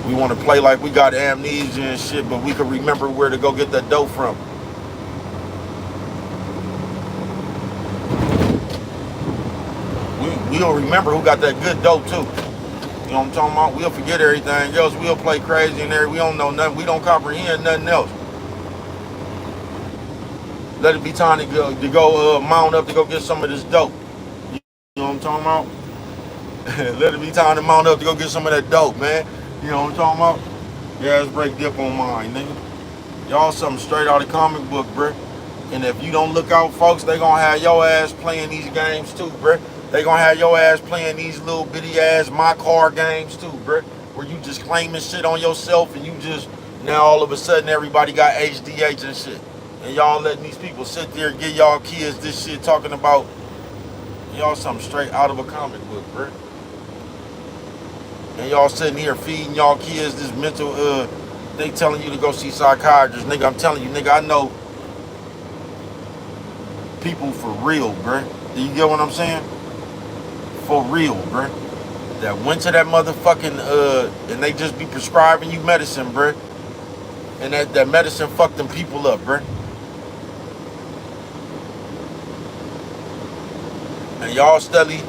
We want to play like we got amnesia and shit, but we can remember where to go get that dope from. We'll remember who got that good dope too. You know what I'm talking about? We'll forget everything else. We'll play crazy in there. We don't know nothing. We don't comprehend nothing else. Let it be time to go mount up to go get some of this dope. You know what I'm talking about? Let it be time to mount up to go get some of that dope, man. You know what I'm talking about? Yeah, let's break dip on mine, nigga. Y'all something straight out of comic book, bruh. And if you don't look out, folks, they gonna have your ass playing these games too, bruh. They gonna have your ass playing these little bitty ass my car games too, bruh. Where you just claiming shit on yourself and you just, now all of a sudden everybody got HDH and shit. And y'all letting these people sit there and give y'all kids this shit talking about y'all something straight out of a comic book, bruh. And y'all sitting here feeding y'all kids this mental, they telling you to go see psychiatrists. Nigga, I'm telling you, nigga, I know people for real, bruh. Do you get what I'm saying? For real, bruh. That went to that motherfucking, and they just be prescribing you medicine, bruh. And that medicine fucked them people up, bruh. And y'all steadily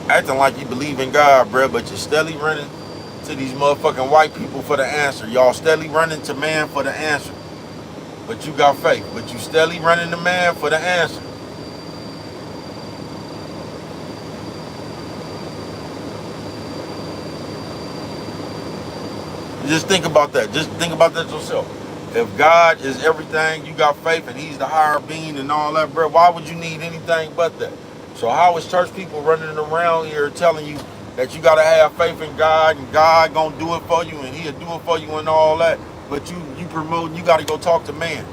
acting like you believe in God, bruh, but you're steadily running to these motherfucking white people for the answer. Y'all steadily running to man for the answer. But you got faith. But you steadily running to man for the answer. Just think about that. Just think about that yourself. If God is everything, you got faith, and he's the higher being and all that, bro, why would you need anything but that? So how is church people running around here telling you that you got to have faith in God and God going to do it for you and he'll do it for you and all that, but you promoting, you got to go talk to man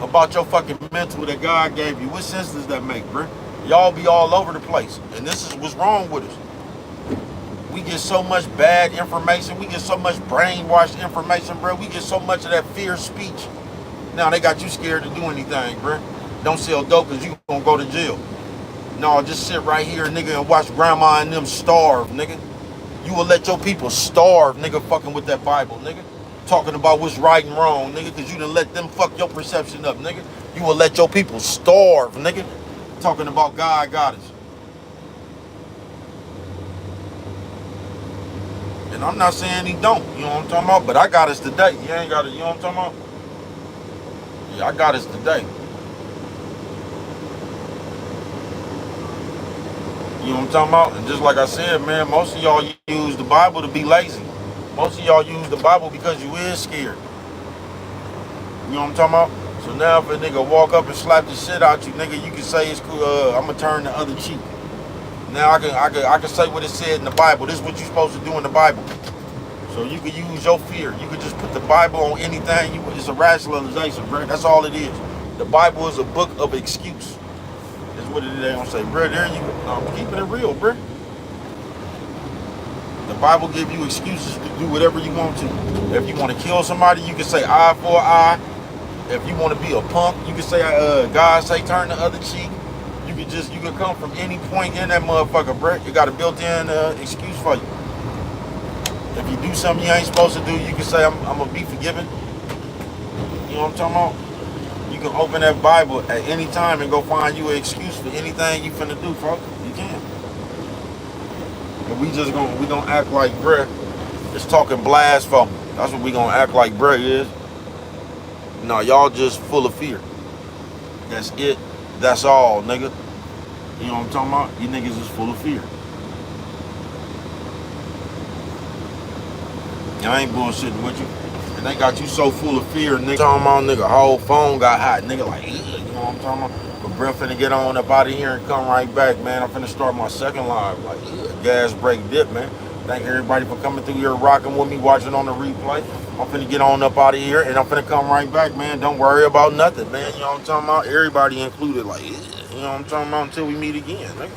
about your fucking mental that God gave you? What sense does that make, bro? Y'all be all over the place. And this is what's wrong with us. We get so much bad information. We get so much brainwashed information, bro. We get so much of that fear speech. Now they got you scared to do anything, bro. Don't sell dope because you gonna go to jail. No, just sit right here, nigga, and watch grandma and them starve, nigga. You will let your people starve, nigga, fucking with that Bible, nigga. Talking about what's right and wrong, nigga, because you done let them fuck your perception up, nigga. You will let your people starve, nigga. Talking about God got us. And I'm not saying he don't, you know what I'm talking about? But I got us today. You ain't got it, you know what I'm talking about? Yeah, I got us today. You know what I'm talking about? And just like I said, man, most of y'all use the Bible to be lazy. Most of y'all use the Bible because you is scared. You know what I'm talking about? So now if a nigga walk up and slap the shit out you, nigga, you can say it's cool, I'm gonna turn the other cheek. Now I can say what it said in the Bible. This is what you're supposed to do in the Bible. So you can use your fear. You can just put the Bible on anything. It's a rationalization, bro. That's all it is. The Bible is a book of excuse. That's what it is. They don't say, bro, there you go. No, I'm keeping it real, bro. The Bible give you excuses to do whatever you want to. If you want to kill somebody, you can say eye for eye. If you want to be a punk, you can say, God say turn the other cheek. You can come from any point in that motherfucker, bro. You got a built-in excuse for you. If you do something you ain't supposed to do, you can say, I'm gonna be forgiven. You know what I'm talking about? You can open that Bible at any time and go find you an excuse for anything you finna do, folks. You can. But we gonna act like bruh is talking blasphemy. That's what we gonna act like bruh is. No, y'all just full of fear. That's it. That's all, nigga. You know what I'm talking about? You niggas is full of fear. I ain't bullshitting with you. And they got you so full of fear, nigga. Talking about, nigga, whole phone got hot. Nigga like, you know what I'm talking about? But bro, finna get on up out of here and come right back, man. I'm finna start my second live. Like, gas break dip, man. Thank everybody for coming through here, rocking with me, watching on the replay. I'm finna get on up out of here and I'm finna come right back, man. Don't worry about nothing, man. You know what I'm talking about? Everybody included, like, you know what I'm talking about, until we meet again, nigga.